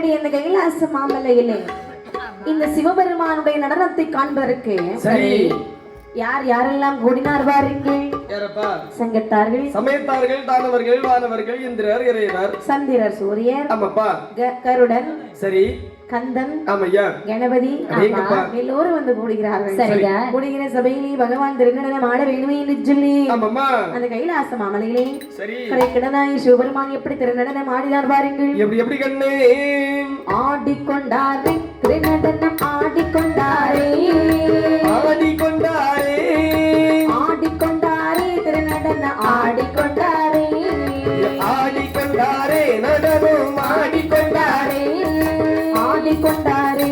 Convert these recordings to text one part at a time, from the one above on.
இப்படி இந்த கைலாச மாமலையிலே இந்த சிவபெருமானுடைய நடனத்தை காண்பதற்கு சரி யார் யாரெல்லாம் கூடினார் வாருங்கள். யாரப்பா? சங்கத்தார்கள், சமயத்தார்கள், தானவர்கள், வானவர்கள், இந்திரர், இறையனர், சந்திரர், சூரியர், ஆமாப்பா, கருடன், சரி, கந்தன், ஆமையா, கணபதி, எல்லோரும் வந்து கூடுகிறார்கள். சரியா? கூடுகிற சபையிலே பகவான் திருநடனம் ஆட வேணுமே என்று சொல்லி அந்த கைலாச மாமலையிலே கடனாய் சிவபெருமான் எப்படி திருநடனம் ஆடினார் பாருங்கள். எப்படி எப்படி கண்ணே ஆடிக்கொண்டாரே திருநடனம் ஆடிக்கொண்டாரே ஆடிக்கொண்டாரே ஆடிக்கொண்டாரே திருநடனம் ஆடிக்கொண்டாரே ஆடிக்கொண்டாரே நடனம் ஆடிக்கொண்டாரே ஆடிக்கொண்டாரே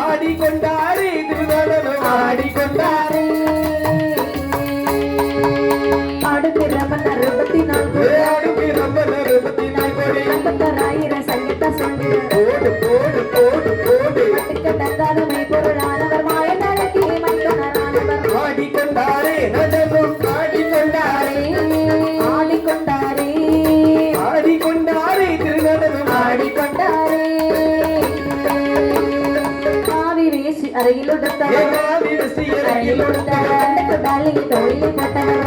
ஆடிக்கொண்டாரே திருநடனம் ஆடிக்கொண்டாரே ஆடுகிற மன்னர் 64 ஆடுகிற மன்னர் 64 ஐம்பத்தாயிரம் சங்கத்த சொல்லு போடு போடு போடு போடு பட்டுக்க தந்தாலுமே பொருளானவர் மாய நடத்தி மன்னரானவர் ஆடிக்கொண்டாரே நடனம் ஆடிக்கொண்டாரே ஆடிக்கொண்டாரே ஆடிக்கொண்டாரே திருநடனம் ஆடிக்கொண்டாரே ஆவி வீசி அருகில் உடுத்தவர் அருகில் உடுத்தவர் தலையில் தொழிலில் போட்டவர்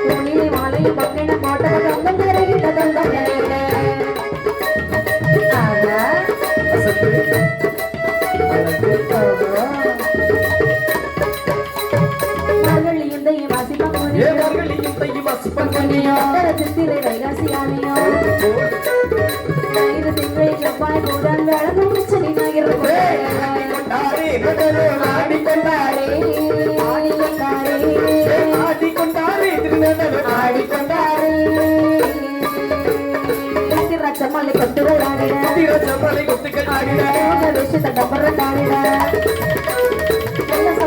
தொழிலை மாலையில் பக்கின போட்டவர் தந்தம் கரைகிட்ட தந்தம் கரைகிட்ட மகளியும் தையும் வாசிப்பங்கனியோ சித்திரை வைகாசியானியோ ஞாயிறு திங்களை செவ்வாய் புதன் விளங்கும் பிரச்சனை ஞாயிறு ஆடிக்கொண்டாரே ஆடிக்கொண்டாரே ஆடிக்கொண்டாரே திருநடனம் ஆடிக்கொண்டாரே ரச்சமலை கொத்துகள் ஆடிட ரச்சமலை கொத்துகள் ஆடிட விஷயத்தை டம்பரம் ஆடிட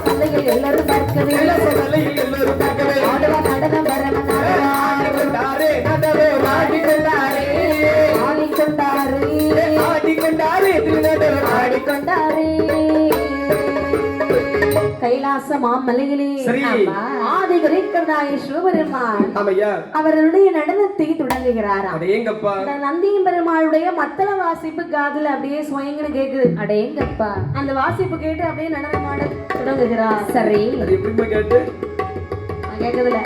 சந்தையில் எல்லாரும் பார்க்கவே எல்லாரும் பார்க்கவே ஆடுவா நடனம் வரவன் ஆடிக்கொண்டாரே நடனம் ஆடிக்கொண்டாரே ஆடிக்கொண்டாரே ஆடிக்கொண்டாரே திருநடனம் ஆடிக்கொண்டாரே கைலாச மாமலையிலே ஆதி கிரீக்கராய சிவபெருமான் அவருடைய நடனத்தை தொடங்குகிறாராம். அடேங்கப்பா, நந்தியம் பெருமாளுடைய மத்தள வாசிப்பு காதுல அப்படியே சுயங்கன்னு கேக்குது. அடேங்கப்பா, அந்த வாசிப்பு கேட்டு அப்படியே நடனம் ஆட தொடங்குகிறார். சரி, கேட்டு கேக்குதுல.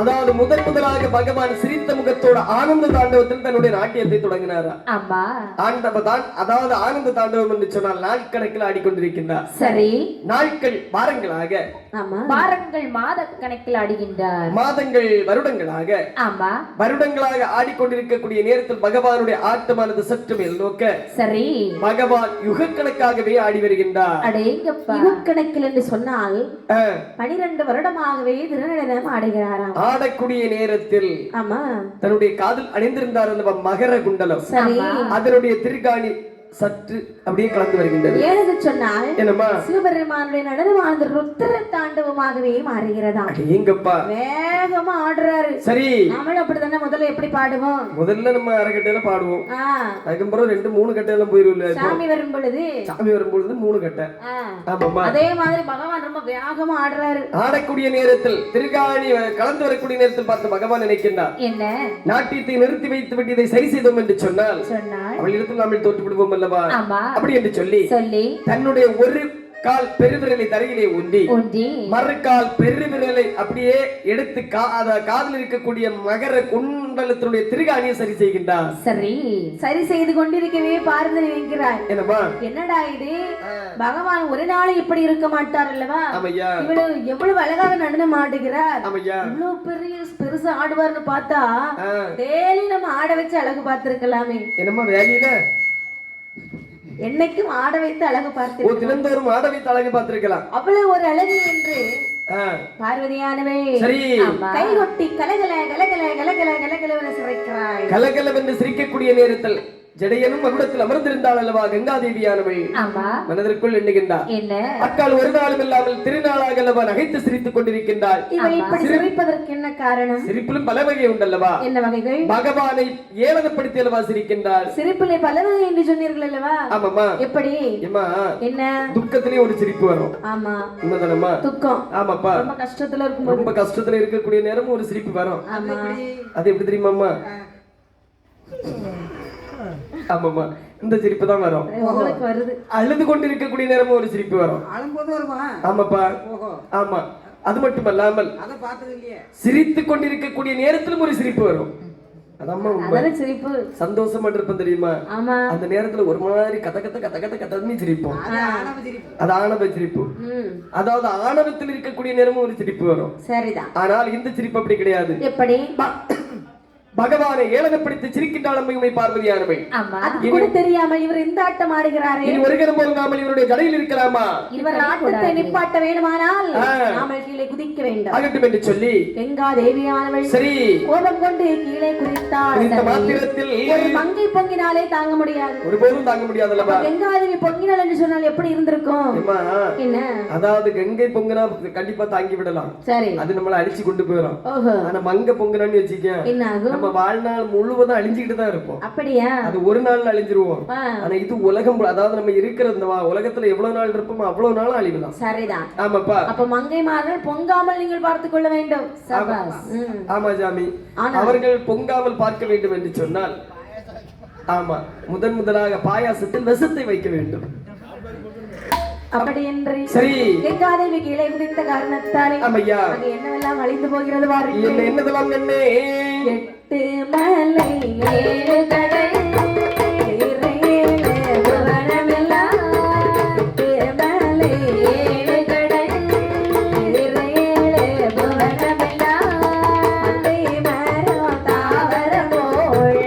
அதாவது முதலாக பகவான் சிரித்த முகத்தோட ஆனந்த தாண்டவத்தில் தன்னுடைய நாட்டியத்தை தொடங்கினாரா? ஆமா, அதாவது ஆனந்த தாண்டவம் என்று சொன்னால் நாட்கணக்கில் ஆடிக்கொண்டிருக்கின்றார். சரி, நாட்கள் வாரங்களாக, வாரங்கள் மாத கணக்கில் ஆடுகின்றார், மாதங்கள் வருடங்களாக, ஆமா, வருடங்களாக ஆடிக்கொண்டிருக்கக்கூடிய நேரத்தில் பகவானுடைய ஆட்டமானது சற்று மேல் நோக்க, சரி, பகவான் யுகக்கணக்காகவே ஆடி வருகின்றார். அடேங்கப்பா, யுகக்கணக்கில் என்று சொன்னால் 12 வருடமாகவே திருநடனம் ஆடுகிறாராம். ஆடக்கூடிய நேரத்தில் தன்னுடைய காதில் அணிந்திருந்தார் அந்த மகர குண்டலம், அதனுடைய திருகாணி சற்று அப்படியே கலந்து வருகின்றது. ஏனென்று சொன்னால் என்னமா சிவபெருமானுடைய நடனமானது ருத்ர தாண்டவமாகவே மாறுகிறதா. எங்கப்பா வேகமா ஆடுறாரு. சரி, நாமளும் அப்படித்தானே முதல்ல எப்படி பாடுவோம்? முதல்ல நம்ம அரைக்கட்டையில பாடுவோம், அதுக்கப்புறம் 2-3 கட்டையில போயிருவோம். சாமி வரும் பொழுது 3 கட்டை. அதே மாதிரி பகவான் ரொம்ப வேகமா ஆடுறாரு. ஆடக்கூடிய நேரத்தில் திருகாணி கலந்து வரக்கூடிய நேரத்தில் பார்த்து பகவான் நினைக்கின்றார், என்ன நாட்டியத்தை நிறுத்தி வைத்து விட்டு இதை சரி செய்தோம் என்று சொன்னால் அவளிடத்தில் நாம் தோற்று விடுவோம் அல்லவா? அப்படி என்று சொல்லி தன்னுடைய ஒரு கால் பெருவிரலை தரையிலே ஊன்றி மறுகால் பெருவிரலை அப்படியே எடுத்து காதில் இருக்கக்கூடிய மகர குண்டலத்தினுடைய திருகாணியை சரி செய்கின்றார். சரி செய்து கொண்டிருக்கவே பார்த்து நினைக்கிறார், என்னடா இது பகவான் ஒரு நாள் இப்படி இருக்க மாட்டார் அல்லவா? இவ்வளவு எவ்வளவு அழகாக நடனம் ஆடுகிறார், இவ்வளவு பெருசா ஆடுவார்னு பார்த்தா டெய்லி நம்ம ஆட வச்சு அழகு பார்த்திருக்கலாமே. என்னமா வேலையில என்னைக்கும் ஆட வைத்து அழகு பார்த்து தினந்தோறும் ஆட வைத்து அழகு பார்த்திருக்கலாம். அவ்வளவு ஒரு அழகு என்று பார்வதியானவே கை கொட்டி கலகல கலகல கலகல கலகலவென சிரிக்கிறாய். கலகலவென்று சிரிக்கக்கூடிய நேரத்தில் ஜடையனும் மகுடத்தில் அமர்ந்திருந்தாள் அல்லவா கங்காதேவியானவள் மனதிற்குள் எண்ணுகின்றார், என்ன அக்கால் ஒரு நாளும் இல்லாமல் திருநாளாக அல்லவா நகைத்து சிரித்துக் கொண்டிருக்கின்றாள். சிரிப்பதற்கு என்ன காரணம்? சிரிப்பிலும் பல வகை உண்டல்லவா? என்ன வகைகள்? பகவானை ஏளனப்படுத்தி அல்லவா சிரிக்கின்றாள். சிரிப்பிலே பல வகை என்று சொன்னீர்கள் அல்லவா? ஆமாமா. எப்படி? என்ன துக்கத்திலே ஒரு சிரிப்பு வரும். ஆமா, உண்மைதானமா? துக்கம். ஆமாப்பா, ரொம்ப கஷ்டத்துல இருக்கும், ரொம்ப கஷ்டத்துல இருக்கக்கூடிய நேரம் ஒரு சிரிப்பு வரும். அது எப்படி தெரியுமாமா? ஆமாமா, இந்த சிரிப்பு தான் வரும். உங்களுக்கு வருது. அழுது கொண்டு இருக்கக்கூடிய நேரமும் ஒரு சிரிப்பு வரும். ஆமாப்பா. ஆமா, அது மட்டுமல்லாமல் சிரித்து கொண்டிருக்கக்கூடிய நேரத்திலும் ஒரு சிரிப்பு வரும். சிரிப்பு சந்தோஷமா இருப்போம் தெரியுமா? அந்த நேரத்துல ஒரு மாதிரி கத்த கத்த கத்த கத்த கத்தன்னு சிரிப்போம். அது ஆணவ சிரிப்பு. அதாவது ஆணவத்தில் இருக்கக்கூடிய நேரமும் ஒரு சிரிப்பு வரும். சரிதான். ஆனால் இந்த சிரிப்பு அப்படி கிடையாது. எப்படி? பகவானை ஏளனப்படுத்தி சிரிக்கின்றாள் அம்மையுமை பார்வதியானவை. அது கூட தெரியாம இவர் இந்த ஆட்டம் ஆடுகிறாரே. இனி ஒரு கணம் போகாமல் இவருடைய ஜடையில் இருக்கலாமா? இவர் ஆட்டத்தை நிப்பாட்ட வேண்டுமானால் நாம கீழே குதிக்க வேண்டும். ஆகட்டும் என்று சொல்லி கங்கா தேவியானவள் சரி கோபம் கொண்டு கீழே குதித்தாள். இந்த மாத்திரத்தில் ஒரு மங்கை பொங்கினாலே தாங்க முடியாது. ஒருபோதும் தாங்க முடியாது அல்லவா? கங்கா தேவி பொங்கினாள் என்று சொன்னால் எப்படி இருந்திருக்கும்? என்ன? அதாவது கங்கை பொங்கினா கண்டிப்பா தாங்கி விடலாம். சரி, அது நம்மள அடிச்சு கொண்டு போயிடும். ஆனா மங்க பொங்கினான்னு வச்சுக்க என்ன ஆகும்? நம்ம வாழ்நாள் முழுவதும் அழிஞ்சுக்கிட்டு தான் இருப்போம். அப்படியா? அது ஒரு நாள்ல அழிஞ்சிருவோம். ஆனா இது உலகம், அதாவது நம்ம இருக்கிற இந்த உலகத்துல எவ்வளவு நாள் இருப்போமோ அவ்வளவு நாளும் அழிவுதான். சரிதான். ஆமாப்பா. அப்ப மங்கைமார்கள் பொங்காமல் நீங்கள் பார்த்துக் கொள்ள வேண்டும். ஆமா சாமி, அவர்கள் பொங்காமல் பார்க்க வேண்டும் என்று சொன்னால் ஆமா, முதலாக பாயாசத்தில் விஷத்தை வைக்க வேண்டும். அப்படி என்று சரி கங்காதேவி கீழே குதித்த காரணத்தாலே ஆமையா என்னவெல்லாம் அழிந்து போகிறது பாருங்கள். என்னதெல்லாம் கண்ணே? 8 மலை 7 கடல் 7 புவனமெல்லாம் 8 மலை 7 கடல் 7 புவனமெல்லாம் மட்டை மரம் தாவரமோள்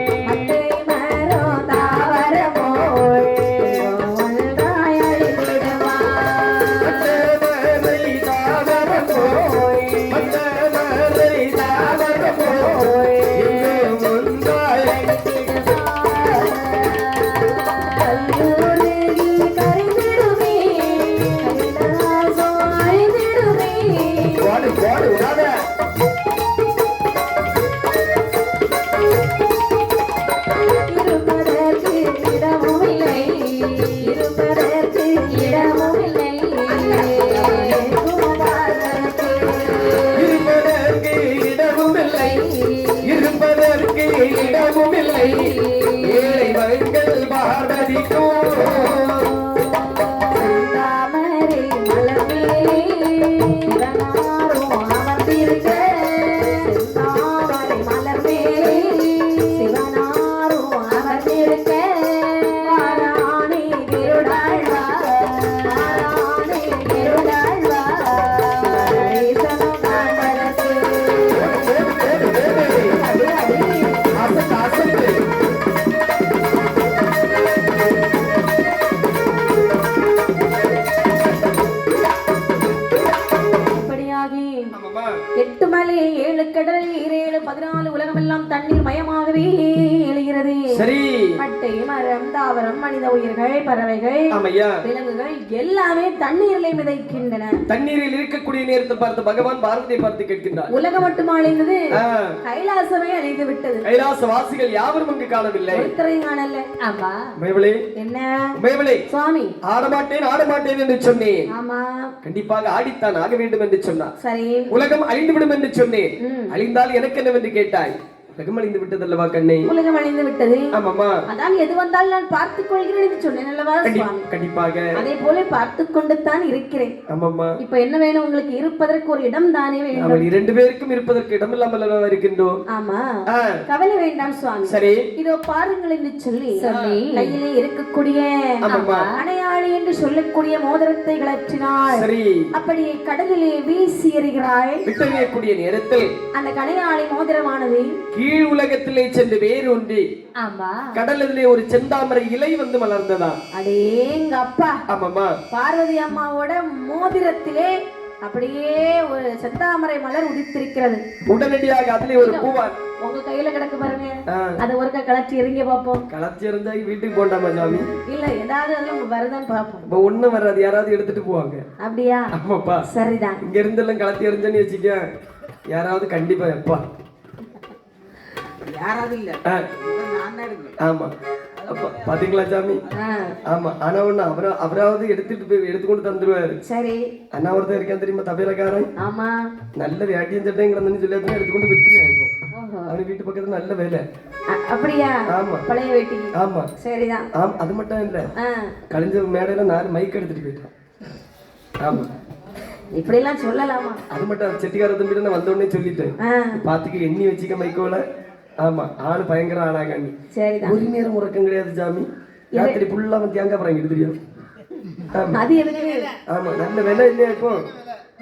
மட்டை மரம் தாவரமோள் மனித உயிர்கள், பறவைகள், விலங்குகள் எல்லாமே தண்ணீரிலே மிதக்கின்றன. தண்ணீரில் இருக்கக்கூடிய நேரத்தை பார்த்து பகவான் பார்வதியை பார்த்து கேட்கின்றார். உலகம் மட்டும் அழிந்தது, கைலாசமே அழிந்து விட்டது. கைலாச வாசிகள் யாவரும் அங்கு காணவில்லை. ஒருத்தரையும் காணல. ஆமா மேவளே, என்ன மேவளே? சுவாமி, ஆடமாட்டேன் என்று சொன்னேன். ஆமா, கண்டிப்பாக ஆடித்தான் ஆக வேண்டும் என்று சொன்னார். சரி, உலகம் அழிந்துவிடும் என்று சொன்னேன். அழிந்தால் எனக்கு என்னவென்று கேட்டாய். உலகம் அழிந்து விட்டது அல்லவா கண்ணே? உலகம் அழிந்து விட்டது. ஆமாமா, அதான் எது வந்தாலும் நான் பார்த்துக் கொள்கிறேன் என்று சொன்னேன் அல்லவா சுவாமி? கண்டிப்பாக அதே போல பார்த்துக் கொண்டு தான் இருக்கிறேன். ஆமாமா, இப்ப என்ன வேணும் உங்களுக்கு? இருப்பதற்கு ஒரு இடம் தானே வேண்டும். அவள் 2 பேருக்கும் இருப்பதற்கு இடம் இல்லாமல் இருக்கின்றோம். ஆமா, கவலை வேண்டாம் சுவாமி. சரி, இதோ பாருங்கள் என்று சொல்லி கையிலே இருக்கக்கூடிய அணையாளி என்று சொல்லக்கூடிய மோதிரத்தை கலற்றினாள். சரி, அப்படியே கடலிலே வீசி எறிகிறாள். விட்டறியக்கூடிய நேரத்தில் அந்த கணையாளி மோதிரமானது கீழ் உலகத்திலே சென்று வேறு ஒன்றி கடலிலே ஒரு செந்தாமரை இலை வந்து மலர்ந்ததா. அடேங்க அப்பா. ஆமாமா, பார்வதி அம்மாவோட மோதிரத்திலே அப்படியே ஒரு செந்தாமரை மலர் உதித்திருக்கிறது. உடனடியாக அதிலே ஒரு பூவான் உங்க கையில கிடக்கு பாருங்க, அது ஒருக்கா கலச்சி எறிங்க பாப்போம். கலச்சி இருந்தா வீட்டுக்கு போண்டாமா சாமி? இல்ல, ஏதாவது அதுல உங்க வருதான்னு பாப்போம். இப்ப ஒண்ணும் வராது, யாராவது எடுத்துட்டு போவாங்க. அப்படியா? ஆமாப்பா, சரிதான். இங்க இருந்து எல்லாம் கலச்சி எறிஞ்சன்னு வச்சுக்க, யாராவது கண்டிப்பா எப்பா யாராவது இல்ல. ஆமா, பாத்தீங்களா சாமி? ஆமா, ஆனா ஒண்ணு அவராவது எடுத்துக்கொண்டு தந்துருவாரு. சரி, அண்ணா ஒருத்தர் இருக்கான் தெரியுமா, தபேலக்காரன். ஆமா, நல்ல வேட்டியும் சட்டையும் கிடந்துன்னு சொல்லி எடுத்துக்கொண்டு வித்துருவாங்க. அவன் வீட்டு பக்கத்துல நல்ல வேலை. அப்படியா? ஆமா. பழைய வேட்டி. ஆமா. சரிதான். ஆமா, அது மட்டும் இல்ல, கழிஞ்ச மேடையில 4 மைக் எடுத்துட்டு போயிட்டான். ஆமா, இப்படி எல்லாம் சொல்லலாமா? அது மட்டும் செட்டிக்கார தம்பி நான் வந்த உடனே சொல்லிட்டேன், பாத்துக்க எண்ணி வச்சுக்க மைக்கோல. ஆமா, ஆளு பயங்கர ஆளாக. சரிதான். ஒரு நேரம் உறக்கம் கிடையாது சாமி, ராத்திரி ஃபுல்லா வந்து தேங்காய் பழம் தெரியும். அது எதுக்கு? ஆமா, நல்ல வேலை இல்லையா இப்போ?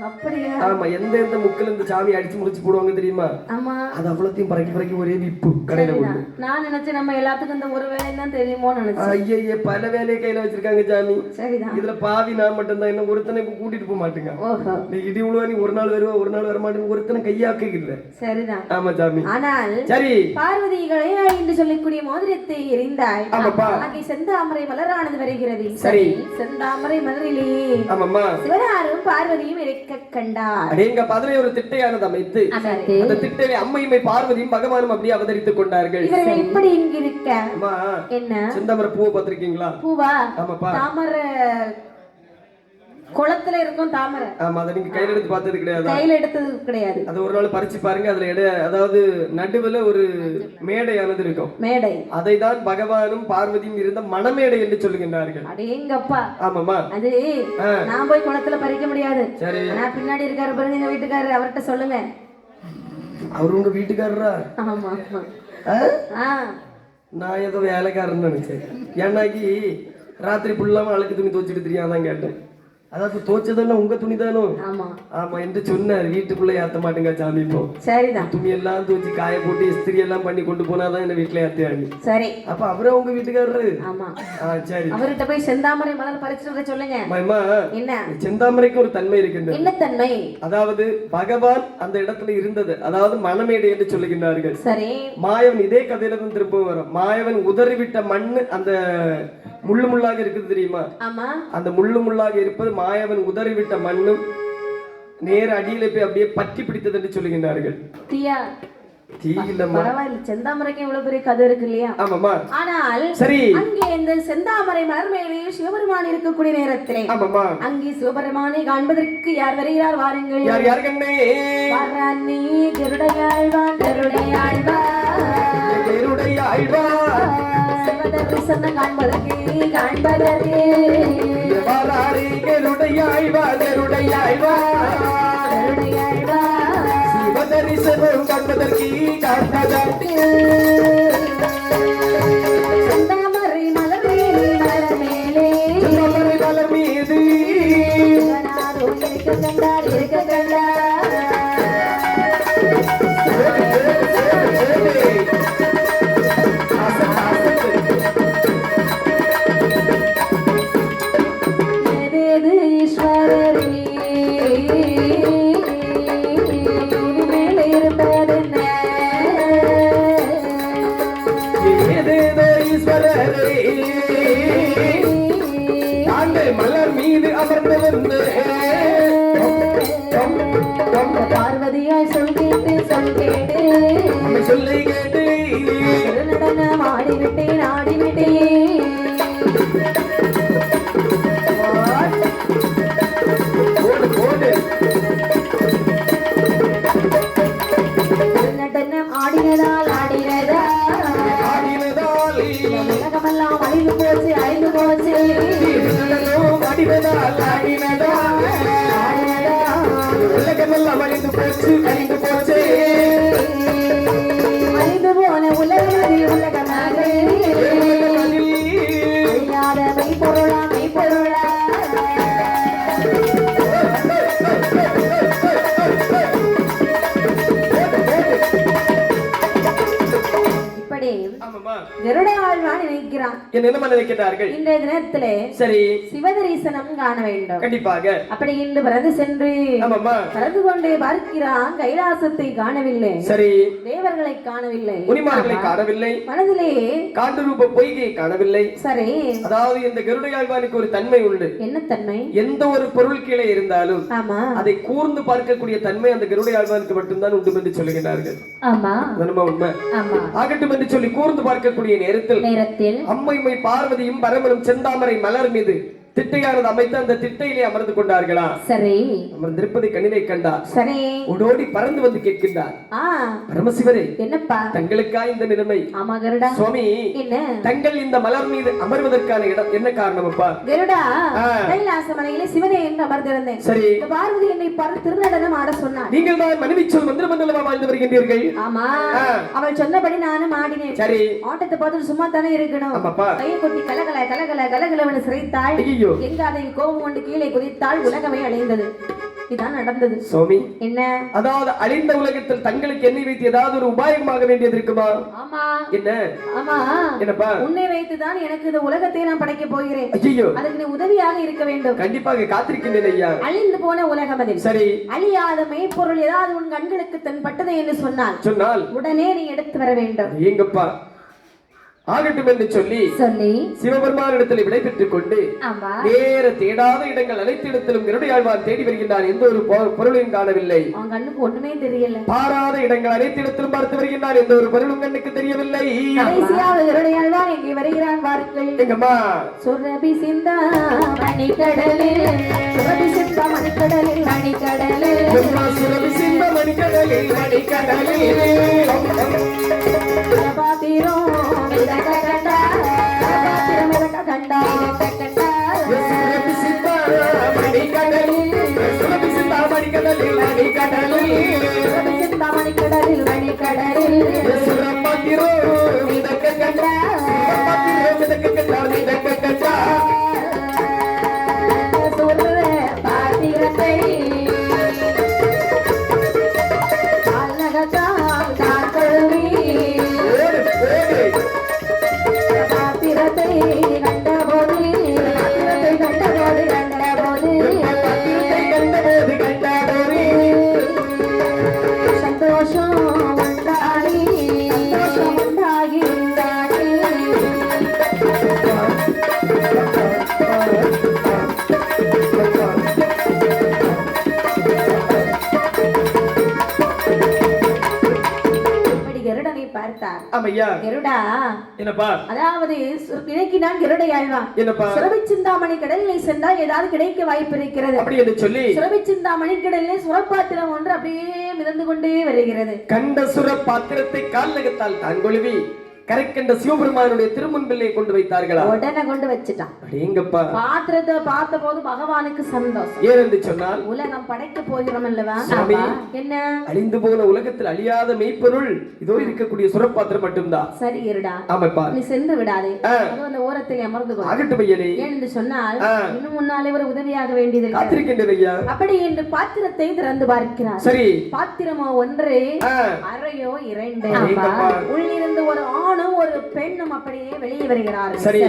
அப்படியா? ஆமா, எந்த முக்கில இந்த சாமி அடிச்சு முடிச்சு போடுவாங்க தெரியுமா? ஆமா, அது அவ்வளோத்தையும் பறக்கி ஒரே விப்பு கடையில போட்டு. நான் நினைச்சேன் நம்ம எல்லாத்துக்கும் இந்த ஒரு வேலை தான் தெரியுமோ நினைச்சேன். ஐயே, பல வேலையை கையில வச்சிருக்காங்க சாமி. சரிதான். இதுல பாவி நான் மட்டும் தான், என்ன ஒருத்தனை இப்ப கூட்டிட்டு போக மாட்டேங்க. ஓஹோ, நீ இடி உழுவா, நீ ஒரு நாள் வருவா ஒரு நாள் வர மாட்டேங்க, ஒருத்தனை கையாக்க இல்ல. சரிதான். ஆமா சாமி. ஆனால் சரி, பார்வதி கலையா என்று சொல்லக்கூடிய மோதிரத்தை எறிந்தாய். ஆமாப்பா. அங்கே செந்தாமரை மலரானது வருகிறது. சரி, செந்தாமரை மலரிலே ஆமாம்மா சிவனாரும் பார்வதியும் இருக்க கண்டார். அடேங்க, பதிலே ஒரு திட்டையானது அமைத்து அந்த திட்டையை அம்மையுமை பார்வதியும் பகவானும் அப்படியே அவதரித்துக் கொண்டார்கள். இவர்கள் இப்படி இங்க இருக்க என்ன செந்தாமரை பூவை பார்த்திருக்கீங்களா? பூவா? ஆமாப்பா. தாமரை குளத்துல இருக்கும் தாமரை. ஆமா, அதை நீங்க கையில எடுத்து பார்த்தது கிடையாது? கையில எடுத்தது கிடையாது. அது ஒரு நாள் பறிச்சு பாருங்க, அதுல அதாவது நடுவுல ஒரு மேடையானது இருக்கும். மேடை, அதை தான் பகவானும் பார்வதியும் இருந்த மணமேடை என்று சொல்லுகின்றார்கள். அடேங்கப்பா. ஆமாமா, அது நான் போய் குளத்துல பறிக்க முடியாது. சரி, நான் பின்னாடி இருக்காரு பாருங்க, எங்க வீட்டுக்காரர், அவர்கிட்ட சொல்லுங்க. அவரு உங்க வீட்டுக்காரரா? ஆமா. நான் ஏதோ வேலைக்காரன்னு நினைச்சேன். ஏன்னாக்கி ராத்திரி ஃபுல்லாம அழுக்கு துணி துவச்சிட்டு தெரியாதான் கேட்டேன். அதாவது தோச்சதெல்லாம் உங்க துணி தானோ? ஆமா என்று சொன்னார். வீட்டுக்குள்ள ஏத்த மாட்டேங்க சாமி. இப்போ சரிதான், துணி எல்லாம் தோச்சி காய போட்டு இஸ்திரி எல்லாம் பண்ணி கொண்டு போனாதான் என்ன வீட்டுல ஏத்தாடி. சரி, அப்ப அவரே உங்க வீட்டுக்காரரு? ஆமா. சரி, அவர்கிட்ட போய் செந்தாமரை மலர் பறிச்சுட்டு சொல்லுங்க. என்ன செந்தாமரைக்கு ஒரு தன்மை இருக்கின்றது. என்ன தன்மை? அதாவது பகவான் அந்த இடத்துல இருந்தது, அதாவது மணமேடை என்று சொல்லுகின்றார்கள். சரி, மாயவன் இதே கதையில தான் திரும்ப வரும். மாயவன் உதறிவிட்ட மண்ணு அந்த முள்ளு முள்ளாக இருக்குது தெரியுமா? ஆமா, அந்த முள்ளு முள்ளாக இருப்பது மாயவன் உதறிவிட்ட மண்ணும் நேர அடியில போய் அப்படியே பற்றி பிடித்தது என்று சொல்லுகின்றார்கள். செந்தாமரைக்கு இவ்வளவு பெரிய கதை இருக்கு இல்லையா? ஆமாமா. ஆனால் சரி, அங்கே இந்த செந்தாமரை மலர் மேலே சிவபெருமான் இருக்கக்கூடிய நேரத்திலே ஆமாமா அங்கே சிவபெருமானை காண்பதற்கு யார் வருகிறார்? வாருங்கள். யார் யார் கண்ணே? வாரானே கருடையாழ்வான், கருடையாழ்வான், கருடையாழ்வான், சிவதரிசனம் காண்பதற்கு வாராரே கருடையாழ்வான், கருடையாழ்வான், கருடையாழ்வான், சிவதரிசனம் காண்பதற்கு செந்தாமரை மலர் மேலே மலர் மீது இருக்க கண்டார், இருக்க கண்டார். மலர் மீது அமர்ந்திருந்து பார்வதியாய் சொல் கேட்டு சொல்லி கேட்டு நடனம் ஆடிவிட்டேன், ஆடிவிட்டேன். நடனம் ஆடினதால் உலகமெல்லாம் அழிந்து போச்சு, அழிந்து போச்சு. அழிந்து போன உலகத்தில் உலகமாக மெய்ப்பொருளா, மெய்ப்பொருளா. இன்றைய தினத்திலே சரி சிவதரிசனம் காண வேண்டும். கண்டிப்பாக. அப்படி இன்று பறந்து சென்று பறந்து கொண்டே பார்க்கிறான், கைலாசத்தை காணவில்லை. சரி, தேவர்களை காணவில்லை, முனிமார்களை காணவில்லை, மனதிலே காட்டு ரூப பொய்கை காணவில்லை. சரி, அதாவது இந்த கருடையாழ்வானுக்கு ஒரு தன்மை உண்டு. என்ன தன்மை? எந்த ஒரு பொருள் கீழே இருந்தாலும் ஆமா அதை கூர்ந்து பார்க்கக்கூடிய தன்மை அந்த கருடையாழ்வானுக்கு மட்டும்தான் உண்டு என்று சொல்லுகிறார்கள். ஆமா, உண்மை. ஆகட்டும் என்று சொல்லி கூர்ந்து பார்க்கக்கூடிய நேரத்தில் அம்மைமை பார்வதியும் பரமனும் செந்தாமரை மலர் மீது திட்டையானது அமைத்து அந்த திட்டையிலே அமர்ந்து கொண்டார்களா. சரி. அமர்ந்திருப்பதை கண்ணிலே கண்டார். சரி. ஓடோடி பறந்து வந்து கேட்கின்றார். பரமசிவரே, என்னப்பா தங்களுக்கா இந்த நிலைமை? ஆமா கருடா. சுவாமி, என்ன தங்கள் இந்த மலர் மீது அமர்வதற்கான இடம் என்ன காரணம் அப்பா? கருடா, கைலாச மலையிலே சிவனே என்று அமர்ந்திருந்தேன். சரி. பார்வதி என்னை பார்த்து திருநடனம் ஆட சொன்னார். நீங்கள் தான் மனைவி சொல் மந்திரமண்டலமா வாழ்ந்து வருகின்றீர்கள். ஆமா, அவள் சொன்னபடி நானும் ஆடினேன். சரி. ஆட்டத்தை பார்த்து சும்மா தானே இருக்கணும். கையை கொட்டி கலகல கலகல கலகலவன சிரித்தாள். எங்க அதை கோபம் கொண்டு கீழே குதித்தாள். உலகமே அழிந்தது. இதான் நடந்தது. சுவாமி, என்ன? அதாவது அழிந்த உலகத்தில் தங்களுக்கு எண்ணெய் வைத்து ஏதாவது ஒரு உபாயமாக வேண்டியது இருக்குமா? ஆமா. என்ன? ஆமா. என்னப்பா? உன்னை வைத்துதான் எனக்கு இந்த உலகத்தை நான் படைக்க போகிறேன். ஐயோ, அதுக்கு நீ உதவியாக இருக்க வேண்டும். கண்டிப்பாக காத்திருக்கின்றேன் ஐயா. அழிந்து போன உலகம் அது. சரி. அழியாத மெய்ப்பொருள் ஏதாவது உன் கண்களுக்கு தென்பட்டது என்று சொன்னால் உடனே நீ எடுத்து வர வேண்டும். எங்கப்பா? ஆகட்டும் என்று சொல்லி சிவபெருமானிடத்தில் விடை பெற்றுக் கொண்டு நேர தேடாத இடங்கள் அனைத்து இடத்திலும் கருடையாழ்வார் தேடி வருகின்றார். எந்த ஒரு பொருளையும் காணவில்லை. கண்ணுக்கு ஒண்ணுமே தெரியல. பாராத இடங்கள் அனைத்து இடத்திலும் பார்த்து வருகின்றார். எந்த ஒரு பொருளும் கண்ணுக்கு தெரியவில்லை. கருடையாழ்வார் எங்கே வருகிறான் பாருங்கள். எங்கம்மா? சுரபி சிந்தா மணிக்கடலில், சுரபி சிந்தா மணிக்கடலில், மணிக்கடலில், சுரபி சிந்தா மணிக்கடலில், மணிக்கடலில் பாத்திரம் சுரபிச்சிந்தாமணி கடலில் சென்றால் ஏதாவது கிடைக்க வாய்ப்பு இருக்கிறது அப்படி என்று சொல்லி சுரபிச்சிந்தாமணி கடலில் சுரப்பாத்திரம் ஒன்று அப்படியே மிதந்து கொண்டே வருகிறது. கண்ட சுரப்பாத்திரத்தை கால்நகத்தால் தாங்கொழுவி கரைக்கின்ற சிவபெருமானுடைய திருமுன்பிலே கொண்டு வைத்தார்களா? உடனே கொண்டு வச்சுட்டான். எங்கப்பா? பாத்திரத்தை பார்த்த போது பகவானுக்கு சந்தோஷம். ஏன் என்று சொன்னால் உலகம் படைக்க போகிறோம் அல்லவா? என்ன? அழிந்து போன உலகத்தில் அழியாத மெய்ப்பொருள் இதோ இருக்கக்கூடிய சுரப்பாத்திரம் மட்டும்தான். சரி இருடா. ஆமாப்பா. நீ சென்று விடாதே. அந்த ஓரத்தில் அமர்ந்து கொள். ஆகட்டும் பையனே. ஏன் என்று சொன்னால் இன்னும் முன்னாலே ஒரு உதவியாக வேண்டியது இருக்கு. காத்திருக்கின்றது ஐயா. அப்படி என்று பாத்திரத்தை திறந்து பார்க்கிறார். சரி. பாத்திரமோ ஒன்று, அறையோ இரண்டு. உள்ளிருந்து ஒரு ஆணும் ஒரு பெண்ணும் அப்படியே வெளியே வருகிறார்கள். சரி.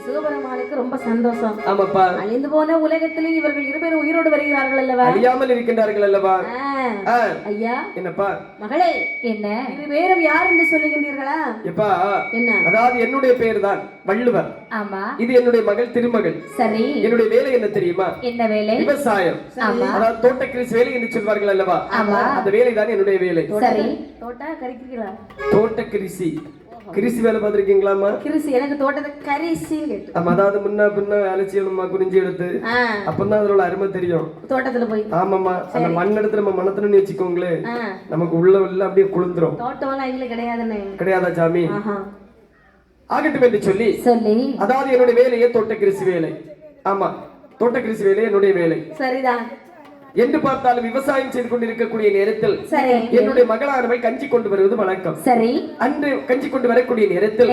சிவபெருமானுக்கு ரொம்ப சந்தோஷம். ஆமாப்பா. அழிந்து போன உலகத்திலே இவர்கள் இருவரும் உயிரோடு வருகிறார்கள் அல்லவா? அழியாமல் இருக்கின்றார்கள் அல்லவா? ஐயா. என்னப்பா? மகளே, என்ன இது வேற யார் என்று சொல்லுகின்றீர்களா? எப்பா, என்ன? அதாவது என்னுடைய பேர் தான் வள்ளுவர். ஆமா. இது என்னுடைய மகள் திருமகள். சரி. என்னுடைய வேலை என்ன தெரியுமா? என்ன வேலை? விவசாயம். ஆமா. அதாவது தோட்டக்கிருஷி வேலை என்று சொல்வார்கள் அல்லவா? ஆமா. அந்த வேலை தான் என்னுடைய வேலை. சரி. தோட்ட கரிக்கிறீங்களா? தோட்டக்கிருஷி கிரிசி வேலை பார்த்திருக்கீங்களாமா? கிரிசி எனக்கு தோட்டத்தை கரிசின்னு கேட்டு. ஆமா, அதாவது முன்ன பின்ன அலட்சியமா குறிஞ்சி எடுத்து அப்பதான் அதோட அருமை தெரியும். தோட்டத்துல போய். ஆமாமா, அந்த மண் எடுத்து நம்ம மணத்தணும்னு வச்சுக்கோங்களேன், நமக்கு உள்ள எல்லாம் அப்படியே குளிந்துரும். தோட்டம் எல்லாம் எங்களுக்கு கிடையாதுன்னு. கிடையாதா சாமி? ஆகட்டும் என்று சொல்லி அதாவது என்னுடைய வேலையே தோட்ட கிரிசி வேலை. ஆமா, தோட்ட கிரிசி வேலை என்னுடைய வேலை. சரிதான். என்று பார்த்தாலும் விவசாயம் செய்து கொண்டிருக்கக்கூடிய நேரத்தில் என்னுடைய மகளானவள் கஞ்சி கொண்டு வருவது வழக்கம். சரி. அன்று கஞ்சி கொண்டு வரக்கூடிய நேரத்தில்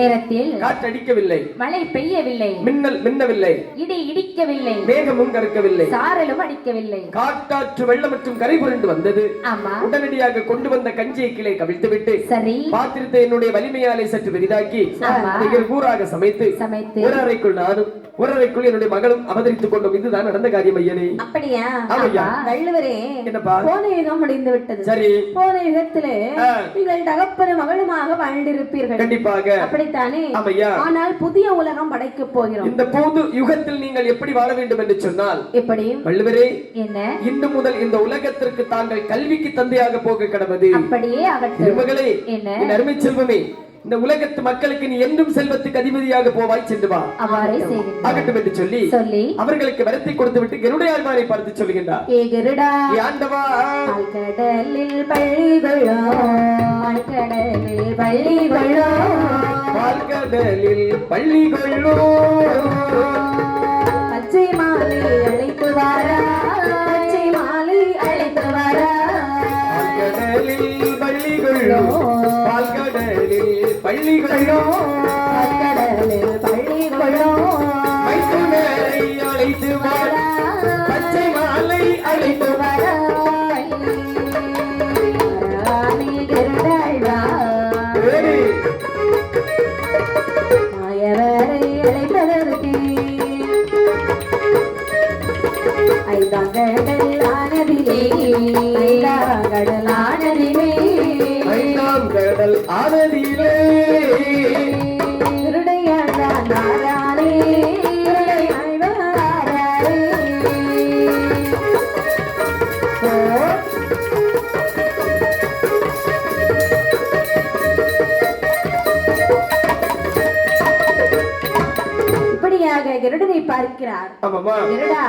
காற்று அடிக்கவில்லை, மழை பெய்யவில்லை, மின்னல் மின்னவில்லை, இடி இடிக்கவில்லை, மேகமும் கருக்கவில்லை, சாரலும் அடிக்கவில்லை. காற்றாற்று வெள்ளம் மற்றும் கரை புரண்டு வந்தது. உடனடியாக கொண்டு வந்த கஞ்சியை கீழே கவிழ்த்து விட்டு பாத்திரத்தை என்னுடைய வலிமையாலே சற்று பெரிதாக்கி ஊராக சமைத்து ஒரு அறைக்குள் நானும் ஒரு அறைக்குள் என்னுடைய மகளும் அவதரித்துக் கொண்டோம். இதுதான் நடந்த காரியம் ஐயனே. அப்படியா? ஆமையா. வள்ளுவரே, போன யுகம் முடிந்து விட்டது. சரி. போன யுகத்திலே நீங்கள் தகப்பனும் மகளுமாக வாழ்ந்திருப்பீர்கள். கண்டிப்பாக. அப்படித்தானே? ஆமையா. ஆனால் புதிய உலகம் படைக்க போகிறோம். இந்த புது யுகத்தில் நீங்கள் எப்படி வாழ வேண்டும் என்று சொன்னால் எப்படி? வள்ளுவரே, என்ன? இன்று முதல் இந்த உலகத்திற்கு தாங்கள் கல்விக்கு தந்தையாக போக கடவுது. அப்படியே ஆகட்டும். மகளே, என்ன? என் அருமை செல்வமே, இந்த உலகத்து மக்களுக்கு நீ என்றும் செல்வத்துக்கு அதிபதியாக போவாய், சென்று வா. ஆகட்டும் என்று சொல்லி அவர்களுக்கு வரத்தை கொடுத்து விட்டு கருடையாழ்வாரை பார்த்து சொல்லுகின்றார். ஏ கருடா, ஆண்டவா, கடலில் பள்ளிகளோ, கடலில் பள்ளிகளோ, கடலில் பள்ளிகளோ, பச்சை மாலை அழைத்து வாரா, பச்சை மாலை அழைத்து வாரா, கடலில் பள்ளிகளோ, கடலில் பள்ளிகளோ, கடலில் பள்ளிகளோ, மைத்துனரை அழைத்து வாரா, பச்சை மாலை அழைத்து வாரா. மாயவரை அழைப்பதற்கு ஐந்தாங்கடலானதிலே, ஐந்தாங்கடலானதிலே, ஐந்தாங்கடல் ஆனதிலே, திருடையாழ்வார் நாரானே, திருடையாழ்வார் நாரானே. இப்படியாக கருடனை பார்க்கிறார். கருடா,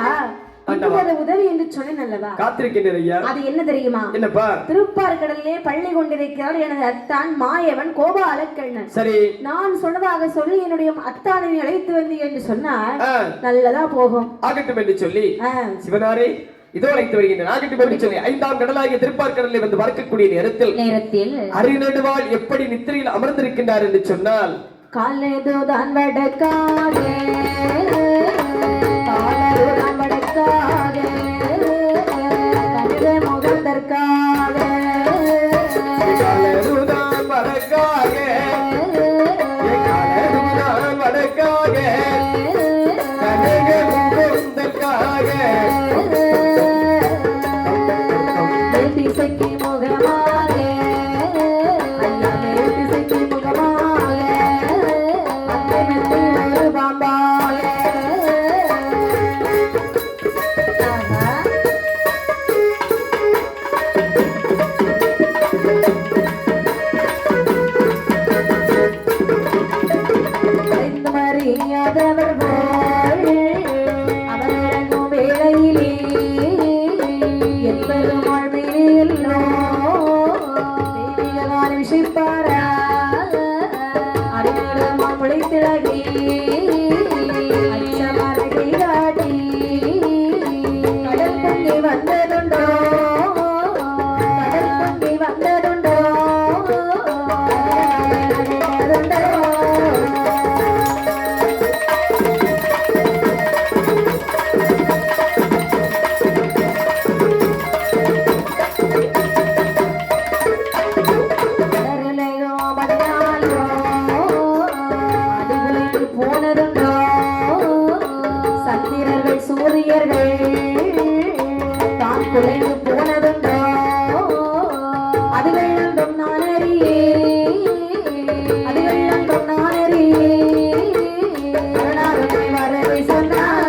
உதவி என்று சொன்னேன் அல்லவா, காத்திருக்கின்றேன் ஐயா. அது என்ன தெரியுமா? என்னப்பா? திருப்பார்கடலிலே பள்ளி கொண்டிருக்கிறார் எனது அத்தான் மாயவன் கோபாலக்கண்ணன். சரி, நான் சொன்னதாக சொல்லி என்னுடைய அத்தானை அழைத்து வந்து என்று சொன்னால் நல்லதா போகும். ஆகட்டும் என்று சொல்லி சிவனாரே இதோ அழைத்து வருகின்றேன். ஆகட்டும் என்று சொல்லி ஐந்தாம் கடலாகிய திருப்பார்கடலில் வந்து பார்க்கக்கூடிய நேரத்தில் அரிநடுவாள் எப்படி நித்திரையில் அமர்ந்திருக்கின்றார் என்று சொன்னால், காலேதுதான் வடக்காக, காலேதுதான் வடக்காக, கனித முகந்தற்காக, காலேதுதான் வடக்காக, காலேதுதான் வடக்காக, கனித முகந்தற்காக, திசைக்கு முகமாக, ஐயா திசைக்கு முகமாக, ஒரு பாம்பாக. அறியாதவர் போல் அவர் இறங்கும் வேளையிலே என்பதும் வாழ்விலோ தெய்வீகமான விஷயப்பாரா அறிஞரமா முளைத்திழகி அச்சமரகை காட்டி கடல் பொங்கி வந்ததுண்டோ, கடல் பொங்கி வந்ததுண்டோ, போனதுண்டோ, சந்திரர்கள் சூரியர்கள் தான் குலைந்து போனதுண்டோ, அதுகள் நம்பும் நான் அறியே, அதுகள் நம்பும் நான் அறியே, கருணாகரனை வரவை சொன்னார்.